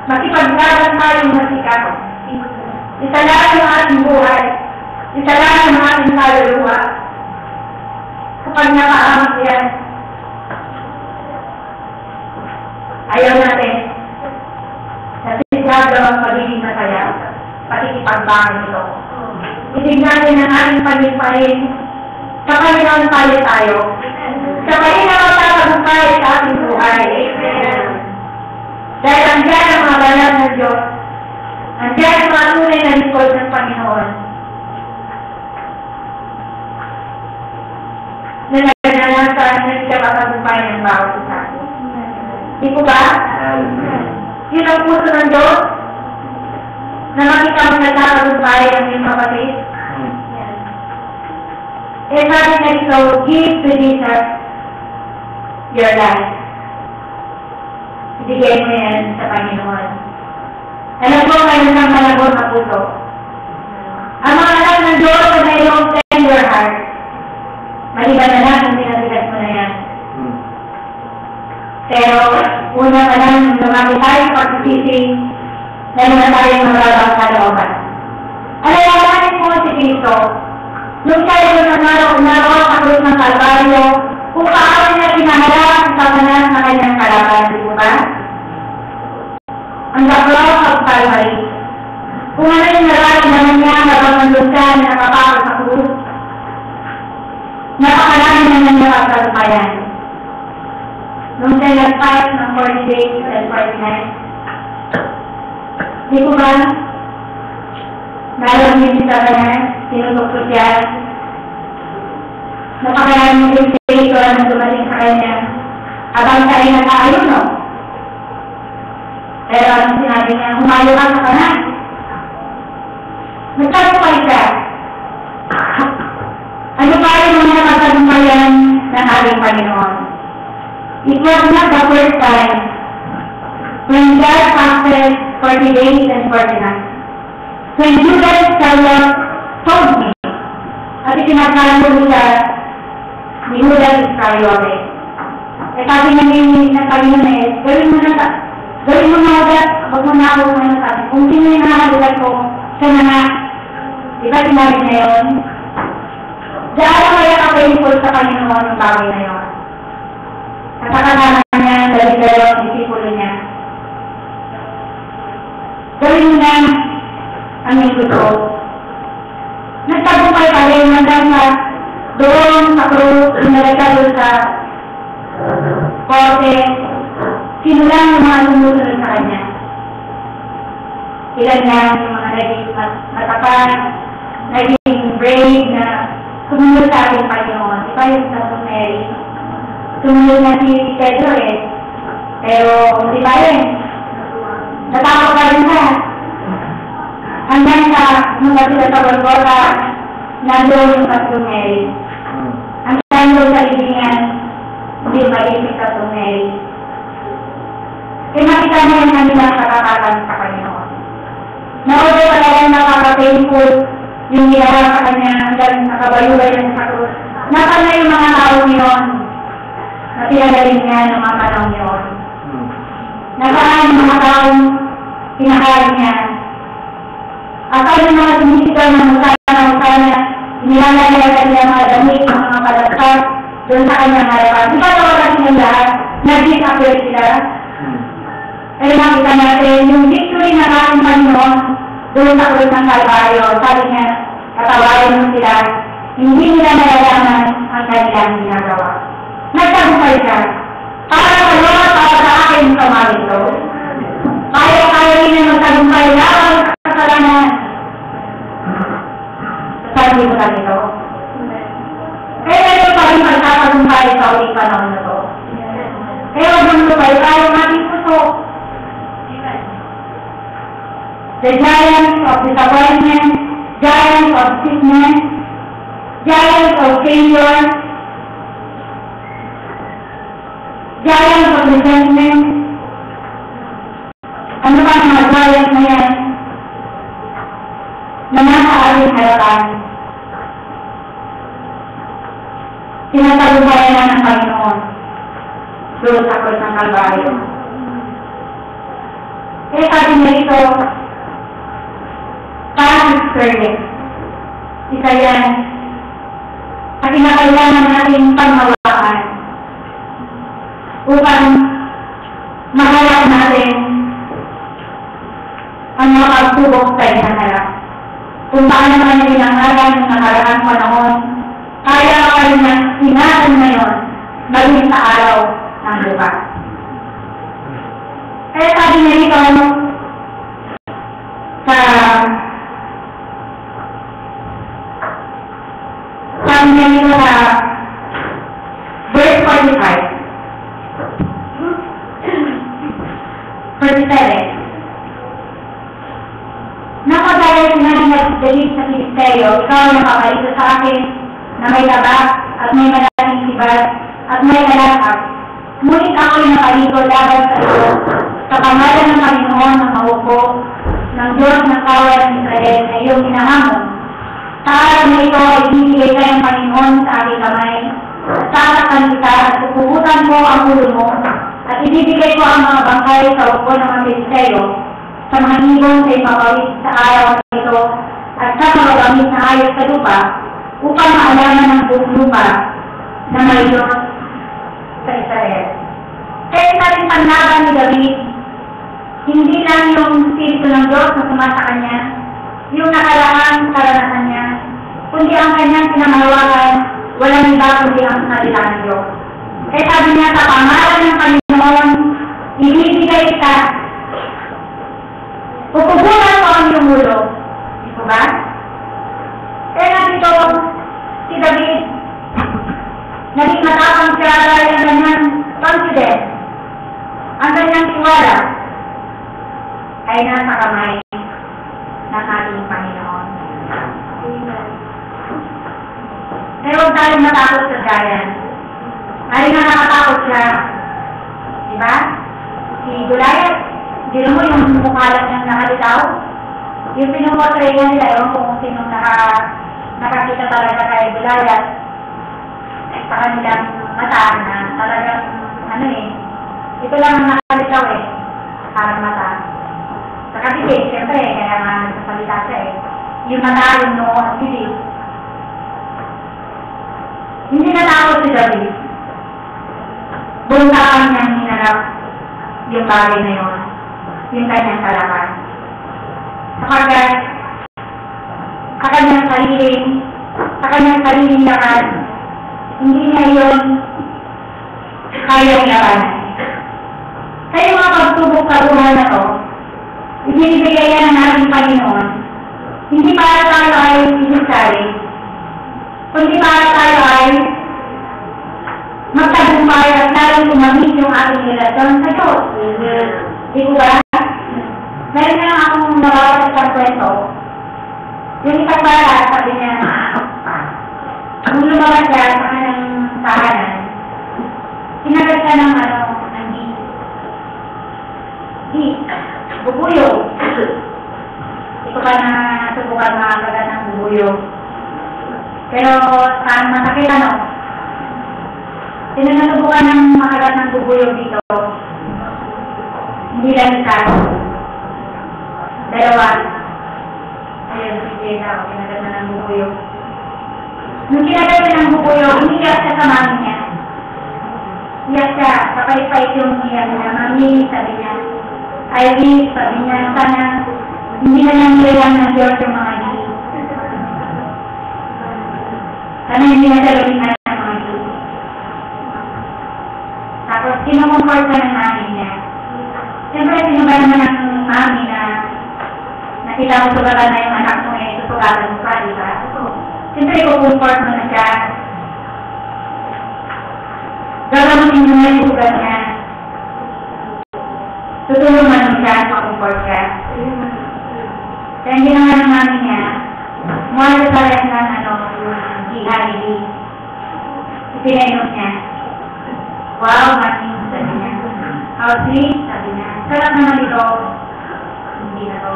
Makipaglaban tayong masikat. Isalayan yung ating buhay. Isalayan yung ating kaluluwa. Kapag nakaamak yan, ayaw natin na sigado ang pagiging masaya, pakikipagbangan ito. Itignan natin ang ating pagiging sa Panginoon tayo. Sa Panginoon tayo sa ating buhay. Dahil andyan ang mga banal na Diyos. Andyan ang mga tunay na lingkod ng Panginoon. Na nagnanasan na siya makatagumpay ng bawat isa. Di po ba? Yun ang puso ng Diyos na makita mo nagkakagumpay ang iyong kapatid. Eh sabi na ito, give to Jesus your life. Ibigay mo yan sa Panginoon. Alam mo, mayroon ng malabot na puso. Ang mga anak ng Diyos na mayroong tender heart. Maliban na lang kung pinasigat mo na yan. Pero, una pa lang, lumaki tayo pagsisising, meron na tayong mababang kalooban. Alalahanin mo si Cristo, nung siya yung nangaraw sa krus ng Kalbaryo, kung paano niya pinaharap ang samanas na kanyang kalaban, di ba? Ang daklaw sa Calvary. Kung ano yung nararamdaman niya habang nandun siya na nakapakot sa krus, napakarami na nangyayang kalpayan. Nung siya nag-fight ng 40 days and 40 nights, di ko ba, nalamin sa kanya, sinutok ko siya, napakarami yung spirito na dumating sa kanya, habang siya ay nag-aayuno. Pero ang sinabi niya, humayo ka sa kanan. Nagtagumpay siya. Ano pa rin mga nagtagumpayan ng ating Panginoon? It was not the first time when God fasted 40 days and 40 nights. When Judas Iscariot told me, at itinagkalan ko siya ni Judas Iscariot. Eh sabi niya ng Panginoon eh, gawin mo na agad, huwag mo na ako ngayon sabi. Kung sino yung nakakagulat ko, siya na nga, diba sinabi na yun? Dahil kaya ka-faithful sa Panginoon yung bagay na yun. Kasakalaman niya, dahil ang disipulo niya. Gawin mo na ang ito ko. Nagtagumpay pa rin hanggang sa doon sa krus, inalagay sa korte, sinulang yung mga sumusunod sa kanya. Ilan lang yung mga naging matapat, naging brave na sumunod sa ating Panginoon. Iba yung sa Mary. Sumunod na si Pedro eh. Pero, hindi ba yun? Natakot ka rin ka. Hanggang sa, nung sila sa Golgotha, nandun yung Tatlong Mary. Hanggang doon sa ibingan, hindi maisip Tatlong Mary. Kaya makita mo yung kanilang katatakan sa Panginoon. Naodo talagang nakaka-painful yung ginawa sa kanya hanggang nakabayubay niya sa krus. Nasaan na yung mga tao niyon na pinagaling niya ng mga panahon niyon? Nasaan yung mga taong pinakain niya? At ay yung mga sinisigaw ng musana, nilalagay niya mga damit, mga palagkas, doon sa kanyang harapan. Di ba tawagan niya lahat? Nag-disappear sila. Pero nakita natin, yung victory na ating Panginoon, doon sa krus ng Kalbaryo, sabi niya, katawarin mo sila, hindi nila nalalaman ang kanilang ginagawa. Nagtagumpay siya. Para kayo at para sa akin sa mga ito. Kaya rin na magtagumpay laban sa kasalanan. Sabi mo na ito. Kaya ito pa rin magtatagumpay sa ulit panahon na ito. Kaya huwag mong lupay tayo ng ating puso. The giants of disappointment, giants of sickness, giants of failure, giants of resentment. Ano ba ang mga giants na yan? Na nasa ating harapan. Tinatagumpayan na ng Panginoon doon sa krus ng Kalbaryo. Kaya sabi niya ito, parang experience. Isa yan at kinakailangan natin panghawakan upang maharap natin ang mga pagsubok sa isang harap. Kung paano naman pinangalan ng nakaraang panahon, kaya ka rin ng sinatan ngayon maging sa araw ng bukas. Kaya sabi niya dito sa sabi niya dito sa verse 45. 47. Napagaya sinabi na David sa Filisteyo, ikaw ang napapaito sa akin na may tabak at may malaking sibad at may alakap. Ngunit ako'y napaliko laban sa iyo sa pangalan ng Panginoon ng maupo ng Diyos ng kawan ng Israel na iyong hinahamon. Sa araw na ito ay bibigay ka ng Panginoon sa aking kamay. Tatakpan kita at pupugutan ko ang ulo mo at ibibigay ko ang mga bangkay sa upo ng mga Filisteyo sa mga ibon sa ipapawid sa araw na ito at sa mga gamit na ayos sa lupa upang maalaman ng buong lupa na may Diyos sa Israel. Kaya sa rin panlaban ni David, hindi lang yung Espiritu ng Diyos na sumasa kanya, yung nakaraang karanasan niya, kundi ang kanyang pinamahawakan, walang iba kundi ang salita ng Diyos. Kaya sabi niya, sa pangalan ng Panginoon, ibibigay kita. Pupugulan ko ang iyong ulo. Ito ba? Kaya nandito, si David, naging matapang siya dahil ang kanyang confidence, ang kanyang tiwala, ay nasa kamay ng ating Panginoon. Kaya huwag tayong matakot sa giant. Ay nakakatakot siya. Diba? Si Goliath, hindi mo yung mukalat niyang nakalitaw. Yung pinumotray nga nila, ewan kung sinong nakakita talaga kay Goliath sa kanilang mata na talagang, ito lang ang nakalitaw parang mata. Sa kapitid, siyempre, kaya nga nagsasalita siya yung mata, yung noo, ang bibig. Hindi natakot si David. Buntakan niyang hinarap yung bagay na yun, yung kanyang kalaban. Sapagkat sa kanyang sariling lakas, hindi niya yun kayang labanan. Kaya yung mga pagsubok sa buhay na to, ibinibigay yan ng ating Panginoon, hindi para tayo ay inisari, kundi para tayo ay magtagumpay at lalong lalong gumamit yung ating relasyon sa Diyos. Di ko ba? Meron na akong nabawat sa kwento. Yung isang bata, sabi niya, nung lumabas siya sa kanyang tahanan, sinagat siya ng bubuyo. Hindi ko pa nasubukan makakagat ng bubuyo. Pero masakit Sino nasubukan ng makagat ng bubuyo dito? Hindi lang isa. Dalawa. Ayun, sige daw, kinagat na ng bubuyo. Nung kinagat niya ng bubuyo, iniyak siya sa mami niya. Iyak siya, kapait-pait yung iyak niya. Mami, sabi niya. Ivy, sabi niya, sana hindi na lang nilayang ng Diyos yung mga gili. Sana hindi na dalawin na ng mga gili. Tapos, kinumumfort ka ng mami niya. Siyempre, sino ba naman ang mami na nakita mo sugatan na yung anak mo susugatan mo pa, di ba? Siyempre, kukumfort mo na siya. Gagamutin mo na yung sugat niya. Tutulungan mo siya, makumport siya. Kaya hindi naman ang mami niya, muha sa rin ng GID. Ipinainom niya. Wow, mami, sabi niya. How sweet, sabi niya. Sarap naman ito. Hindi na to.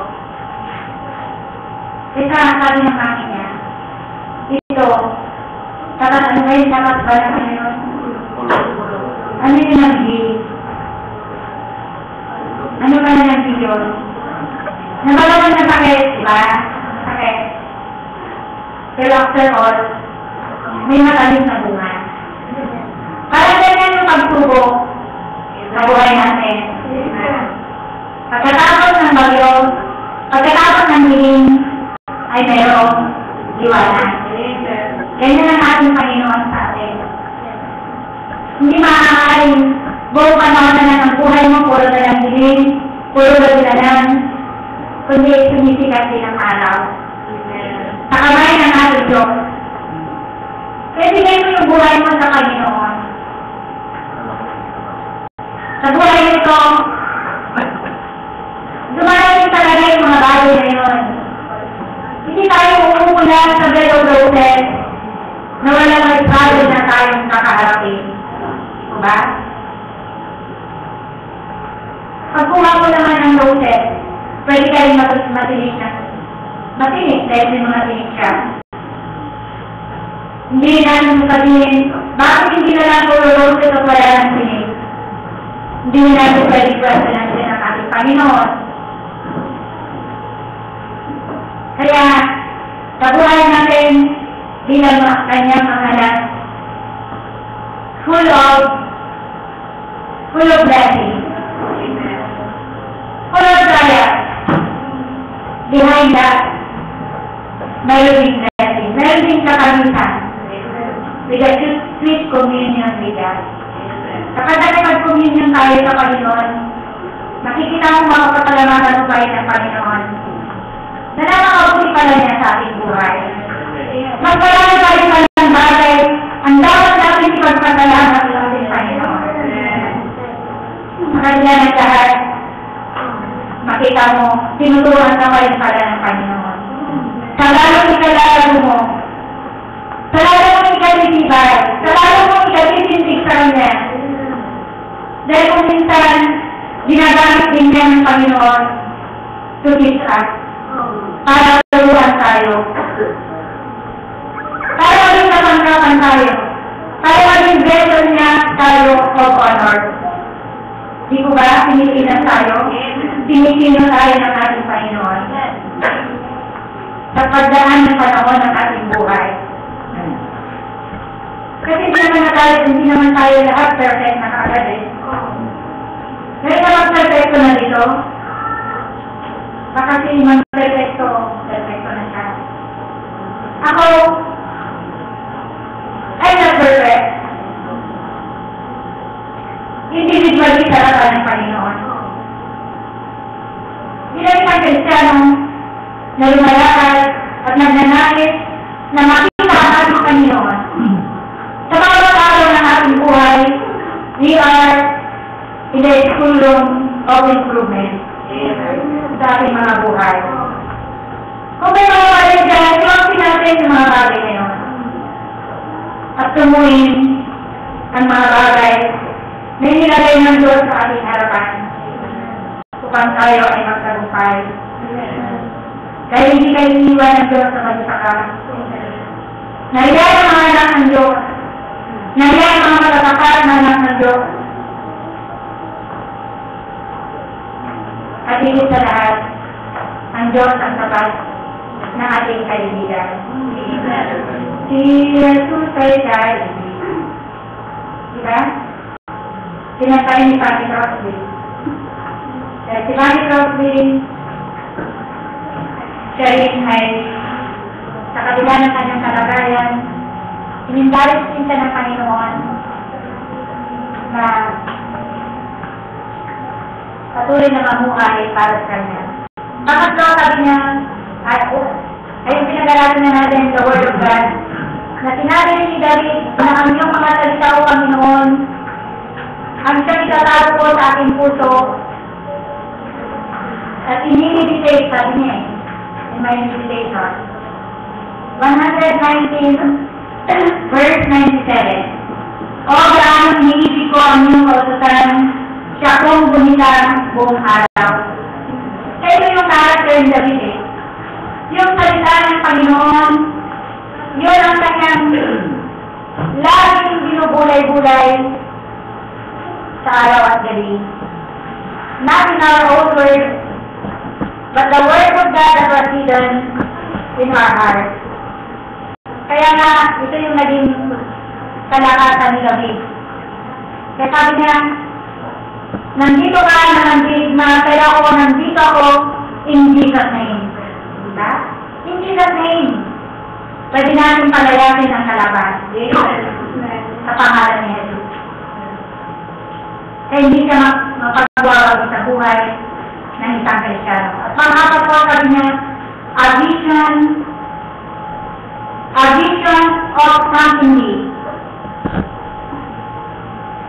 Isa, sabi ng mami niya, ito, dapat ano ba yung dapat ba na ngayon? Ano yung nag-give? Ano ba na nag-give yun? Nabalaman na sakit, diba? Sakit. Pero after all, may matalim na bunga. Parang ganyan yung pagsubok sa buhay natin. Pagkatapos ng bagyo, pagkatapos ng hiling, ay mayroong liwanag. Ganyan ang ating Panginoon sa atin. Hindi maaaring buong panahon na ng buhay mo, puro na lang hiling, puro na dilanan, kundi sumisikat din ang araw. Sa kamay ng ating Diyos. Kaya bigay mo yung buhay mo sa Panginoon. Sa buhay nito, dumarating talaga yung mga bagay na yun. Hindi tayo umuula sa Bed of Roses na walang may bagay na tayong kakaharapin. Diba? Pagkuha mo naman ng roses, pwede kayong matinig na. Matinig, dahil may mga tinig siya. Hindi namin sabihin, bakit hindi na lang puro roses at wala ng tinig? Hindi na natin pwede kwento natin ang ating Panginoon. Kaya, sa buhay natin, bilang kanyang mga anak, full of blessing. Full of trials. Behind that, mayroon din blessing. Mayroon din kakamitan. With a sweet communion with God. Kapag nakipag-communion tayo sa Panginoon, makikita mo mga kapasalamatan ng bayan ng Panginoon na nakakabuti pala niya sa ating buhay. Mas marami tayo palang bagay ang dapat natin ipagpasalamat sa ating Panginoon. Sa kanya ng lahat, makita mo, tinuturuan ka pa rin pala ng Panginoon. Sa lalong ikalalago mo, sa lalong mong ikalitibay, sa lalong mong ikalitindig sa kanya. Dahil kung minsan, ginagamit din niya ng Panginoon to teach us, para turuan tayo. Para maging napangkapan tayo. Para maging vessel niya tayo of honor. Di ko ba, pinilinan tayo? Pinisino tayo ng ating Panginoon. Sa pagdaan ng panahon ng ating buhay. Kasi hindi naman tayo lahat perfect na kaagad eh. Kaya naman perfecto na dito. Baka si man perfecto na siya. Ako, I'm not perfect. Individually sa harapan ng Panginoon. Bilang isang Kristiyanong na lumalakad at nagnanais na makita ang ating Panginoon. Sa bawat araw ng ating buhay, We are in the school room of improvement sa ating mga buhay. Kung may mga bagay dyan, iwasin natin yung mga bagay ngayon. At tumuhin ang mga bagay na nilagay ng Diyos sa ating harapan. Upang tayo ay magtagumpay. Dahil hindi kayo iniwan ng Diyos sa magsaka. Nahiya ang mga anak ng Diyos. Nahiya ang mga matatapat na anak ng Diyos. At higit sa lahat, ang Diyos ang sapat na ating kaibigan. Si Jesus ay kaibigan. Diba? Sinatay ni Patty Crosby. Dahil si Patty Crosby, siya rin ay sa kabila ng kanyang kalagayan, inindaris din siya ng Panginoon na patuloy na mamuhay para sa kanya. Bakit daw sabi niya, ayun pinag-aralan na natin the Word of God, na sinabi ni David na ang iyong mga salita o Panginoon, ang siyang itatago ko sa aking puso, at ini-meditate, sabi niya in my meditation. 119, verse 97. O gaanong hiniibig ko ang iyong kautusan, siya kong bumita buong araw. Kaya yung character ng David yung salita ng Panginoon, yun ang kanyang laging binubulay-bulay sa araw at gabi. Not in our own words, but the word of God that was hidden in our heart. Kaya nga, ito yung naging kalakasan ni David. Kaya sabi niya, nandito ka na nandigma, pero ako nandito ako in Jesus' name. Diba? In Jesus' name. Pwede natin palayasin ang kalaban. Sa pangalan ni Jesus. Kaya hindi siya mapagwawag sa buhay ng isang Kristiyano. At pangapat po sabi niya, a vision of something new.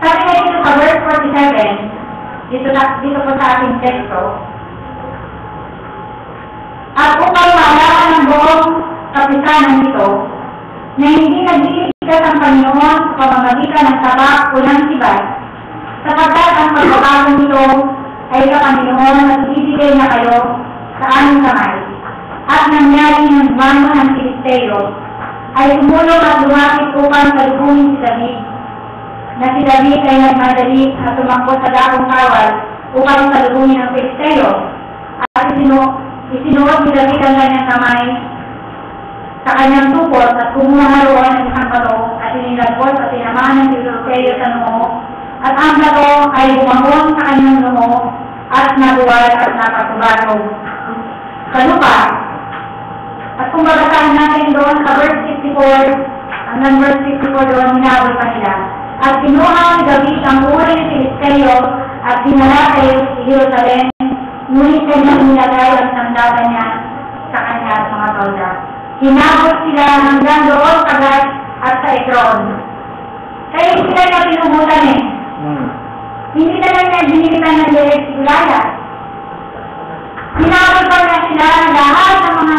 Sabi nga dito sa verse 47, dito po sa ating teksto, at upang maalaman ng buong kapisanan nito, na hindi nag-iigas ang Panginoon sa pamamagitan ng tabak o ng sibay, sapagkat ang pagbabago nito ay sa Panginoon at ibibigay na kayo sa aming kamay. At nangyari ng buwano ng Filisteo, ay tumulong at lumapit upang salubungin si David, na si David ay nagmadali at tumakbo sa dakong kawal upang salubungin ang Filisteo. At isinuot ni David ang kanyang kamay sa kanyang tupot at kumuha na roon ng isang bato at inilagpot at tinamahan ng Filisteo sa noo. At ang bato ay bumangong sa kanyang noo at nabuwal at napatubanog sa lupa. At kung babasahin natin doon sa verse 54, hanggang verse 54 doon, hinabol pa nila. At kinuha ni David ang uri ng Filisteo at dinala sa Jerusalem, ngunit kanyang nilagay ang sandalan niya sa kanya at mga tolda. Hinabol sila hanggang doon sa Gat at sa Ekron. Kaya hindi sila niya pinubutan Hindi na lang niya binilitan ng direct si Goliath. Hinabol pa niya sila lahat ng mga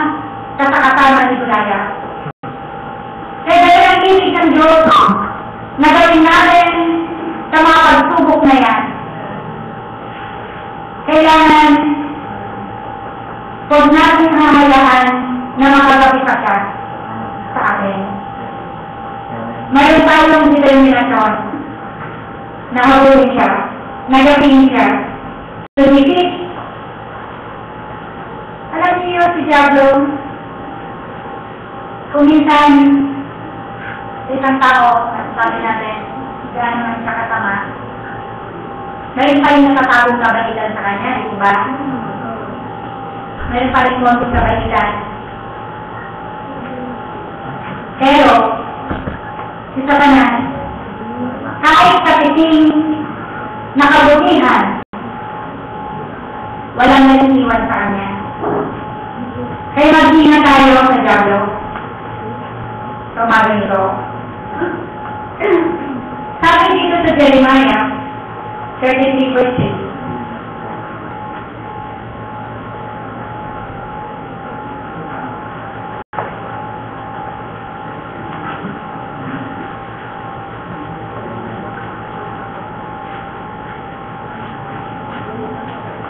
kasakasama ni Goliath. Kaya dahil ang ibig ng Diyos na gawin natin sa mga pagsubok na yan, kailangan huwag natin hahayaan na makagapita siya sa atin. Mayroon tayong determinasyon na hawulin siya, na gawin siya. Tumikit. Alam niyo si Diablo, kung minsan isang tao, at sabi natin, gaano man siya kasama, meron pa rin nakatagong kabaitan sa kanya, di ba? Meron pa rin konting kabaitan. Pero, si Satanas, kahit kapiting na kabutihan, walang naliliwan sa kanya. Kaya mag-ingat tayo sa Diablo. Tumagal nito. Sabi dito to Jeremiah 33 verse 6.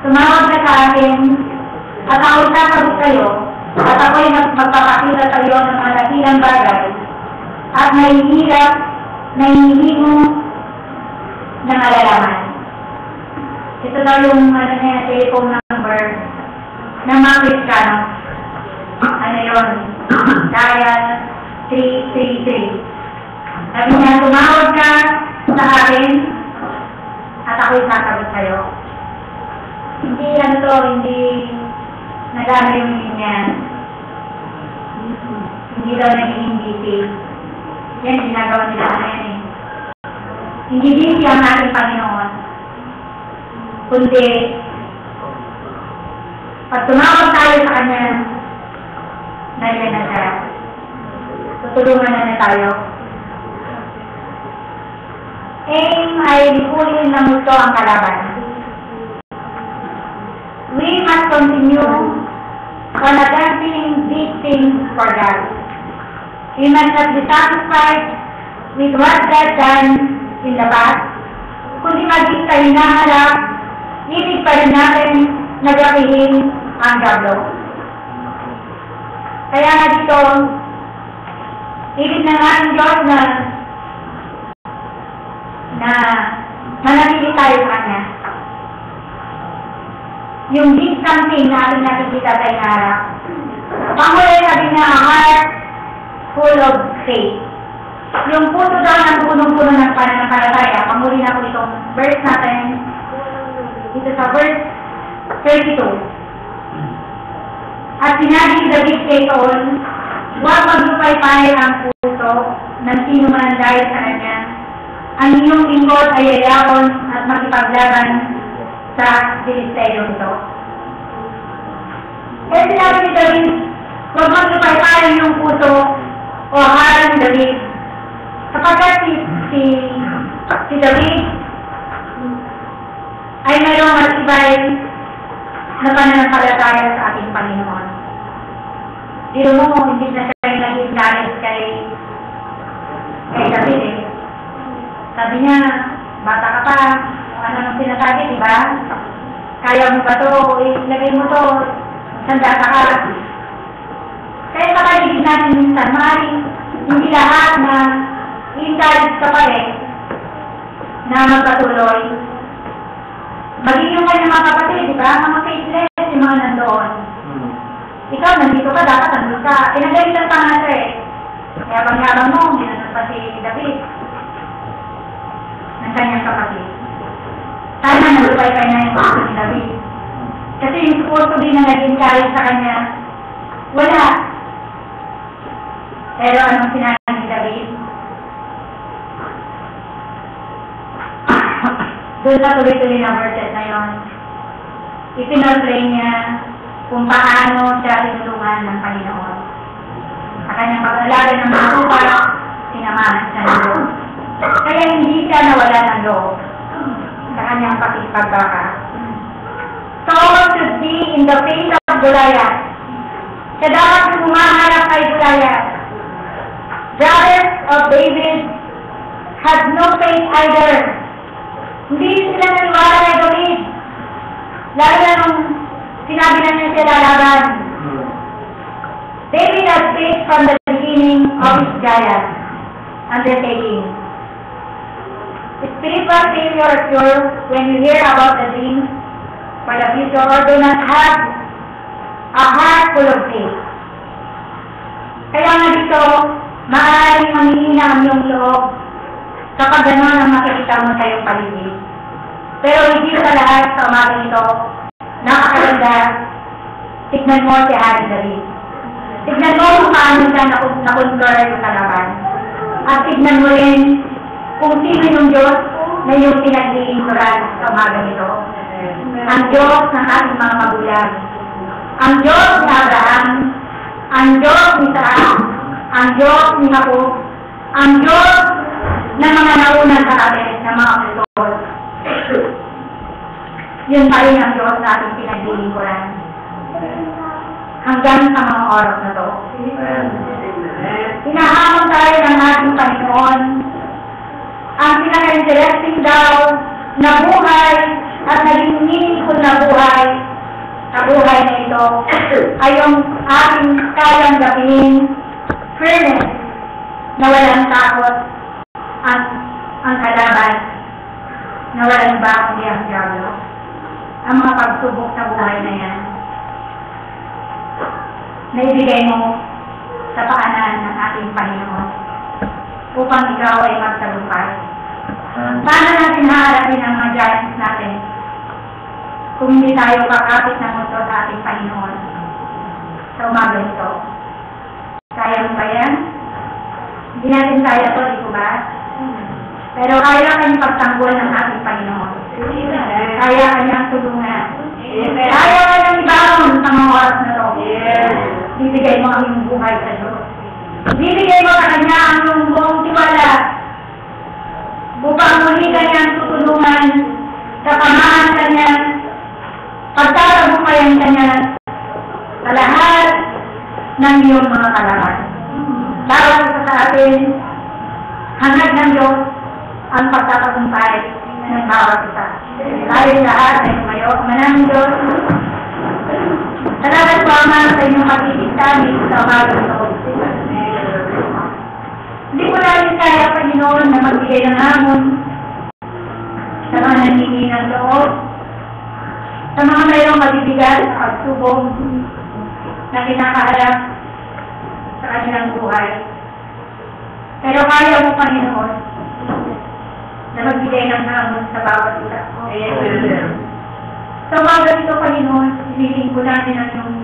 Tumawag ka sa akin, at ako'y sasagot kayo, at ako'y magpapakita sa iyo ng mga dakilang bagay, at nahihingi mo ng alalaman. Ito daw yung telephone number ng mga Kristiyano. Ano yun? Dial 333. Sabi niya, tumawag ka sa akin, at ako'y sasagot kayo. Hindi nagana yung linya. Hindi daw naging busy. Yan, ginagawa nila na yan eh. Hindi busy ang ating Panginoon. Kundi, pag tumawag tayo sa Kanya, nandiyan na siya. Tutulungan na tayo. Ay lipunin ng gusto ang kalaban. We must continue on attempting these things for God. We must not be satisfied with what God done in the past, kundi maging tayo hinaharap, ibig pa rin natin nagapihin ang Diablo. Kaya nga dito, ibig ng ating Diyos na manatili tayo sa Kanya. Yung big something na ating nakikita sa inarap. Panghuli sabi niya, a heart full of faith. Yung puso daw ng punong-puno ng pananampalataya. Panghuli na po itong verse natin. Dito sa verse 32. At sinabi ni David kay Saul, huwag maglupay-pay ang puso ng sino man dahil sa kanya. Ang iyong lingkod ay yayakon at makipaglaban sa Filisteo ito. Kaya sinabi ni David, huwag maglupay-pay ang iyong puso o harang ni David. Sapagkat si David ay mayroong matibay na pananampalataya sa ating Panginoon. Dito mo, hindi na siya naging galit kay David eh. Sabi niya, bata ka pa, ano nang sinasabi, di ba? Kaya mo ba ito, ilagay mo ito, sandata ka. Kaya sa kaligid natin minsan, maaaring hindi lahat na i-encourage ka pa eh, na magpatuloy. Maging yung kanyang mga kapatid, di ba? Mga faithless, yung mga nandoon. Ikaw, nandito ka, dapat nandun ka. Pinagalitan pa nga siya eh. Yabang-yabang mo, hindi nandun pa si David. Ng kanyang kapatid. Sana nalupay pa niya yung kapatid ni David. Kasi yung supposed din na nag-encourage sa kanya, wala. Pero anong sinabi ni David? Doon na tuloy-tuloy na verses na yun. Ipinarplay niya kung paano siya tinulungan ng Panginoon. Sa kanyang pag-alaga ng mga tupa, sinamahan siya ng loob. Kaya hindi siya nawala ng loob sa kanyang pagbaka. Saul should be in the face of Goliath. Siya dapat humaharap kay Goliath. Brothers of David had no faith either. Hindi sila naniwala kay David. Lalo na nung sinabi na niya sila laban. David had faith from the beginning of his giant undertaking. Spiritual failure occurs when you hear about the dreams for the future or do not have a heart full of faith. Kaya nga dito, maaaring manghihina ang iyong loob kapag gano'n ang makikita mo sa iyong paligid. Pero hindi sa lahat sa umaga ito, nakakaganda, tignan mo si Hari David. Tignan mo kung paano siya na-conquer yung kalaban. At tignan mo rin kung sino yung Diyos na yung pinag-iinsuran sa umaga ito. Ang Diyos ng ating mga magulang. Ang Diyos ni Abraham. Ang Diyos ni Isaac. Ang Diyos ni Jacob. Ang Diyos ng mga naunang sa atin ng mga apostol. Yun pa rin ang Diyos na ating pinaglilingkuran. Hanggang sa mga oras na to. Hinahamon tayo ng ating Panginoon ang pinaka-interesting daw na buhay at naging meaningful na buhay sa buhay na ito ay yung ating kayang gawin fairness na walang takot ang kalaban na walang iba kundi ang diablo. Ang mga pagsubok sa buhay na yan na ibigay mo sa paanan ng ating Panginoon upang ikaw ay magtagumpay. Paano natin haharapin ang mga giants natin kung hindi tayo kakapit ng mundo sa ating Panginoon sa umaga ito? Kaya mo ba yan? Hindi natin kaya ito, di ko ba? Pero kaya kanyang pagtanggol ng ating Panginoon. Kaya kanyang tulungan. Kaya kanyang ibangon sa mga oras na ito. Bibigay mo ang iyong buhay sa Diyos. Bibigay mo sa Kanya ang iyong buong tiwala upang muli Kanyang tutulungan sa pamahan Kanya, pagtatagumpayan Kanya sa lahat ng iyong mga kalaban. Bawat isa sa atin, hangad ng Diyos ang pagtatagumpay ng bawat isa. Tayo lahat ay tumayo. Manaming Diyos, salamat po Ama sa inyong pag-ibig sa amin sa umaga ito. Hindi ko namin kaya, Panginoon, na magbigay ng hamon sa mga nangingi ng loob, sa mga mayroong mabibigat sa pagsubong na kinakaharap sa kanilang buhay. Pero kaya mo, Panginoon, na magbigay ng hamon sa bawat isa. Sa umaga ito, Panginoon, hinihiling ko namin ang iyong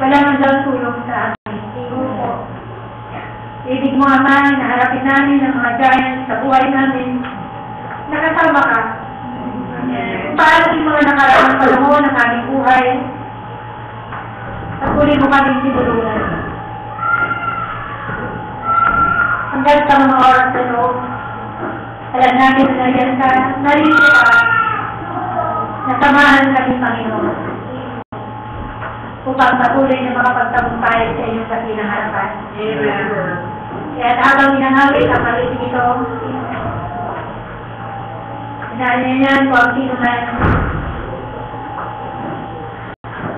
walang daw tulong sa amin. Ibig mo, Ama, na harapin namin ang mga giants sa buhay namin. Nakasama ka. Paano yung mga nakaraang panahon ng aming buhay? Patuloy mo kaming tinulungan. Hanggang sa mga oras na ito, alam namin na nandiyan ka, narito ka, nasamahan kami, Panginoon, upang patuloy na makapagtagumpay sa inyong dakilang harapan. Kaya habang inangawit ang maliting ito, inaalinyan ko ang sino man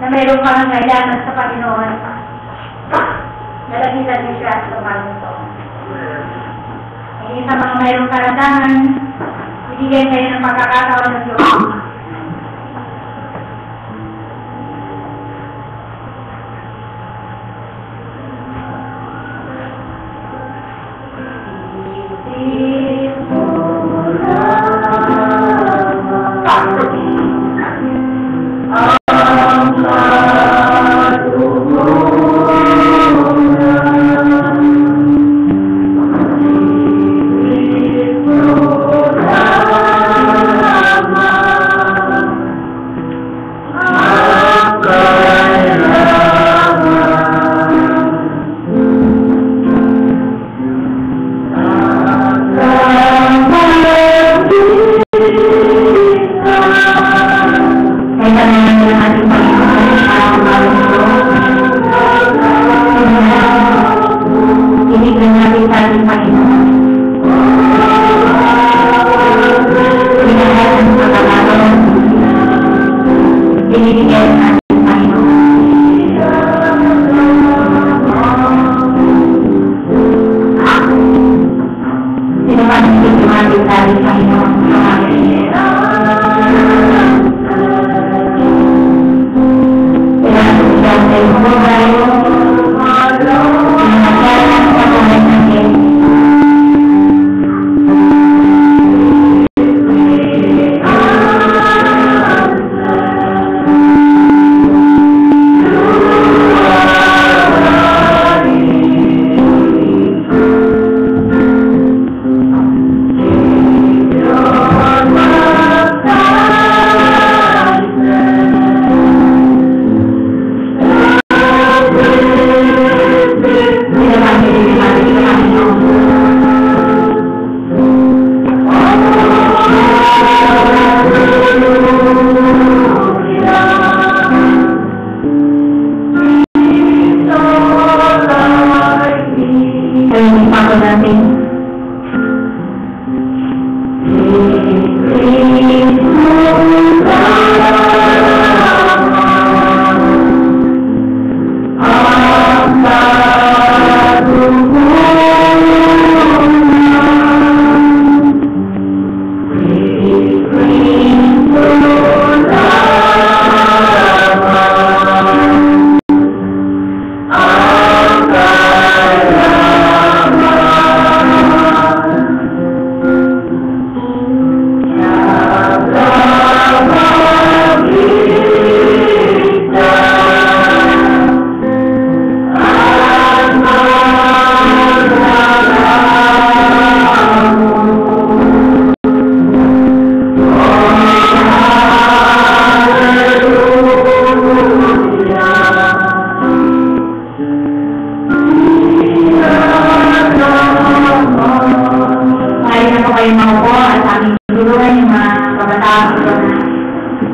na mayroong pangangailangan sa Panginoon, nalagitan niyo siya sa umagang ito. Sa mga mayroong karandangan, ibigay kayo ng pagkakataon ng Diyos.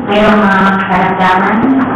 Mayroong mga karamdaman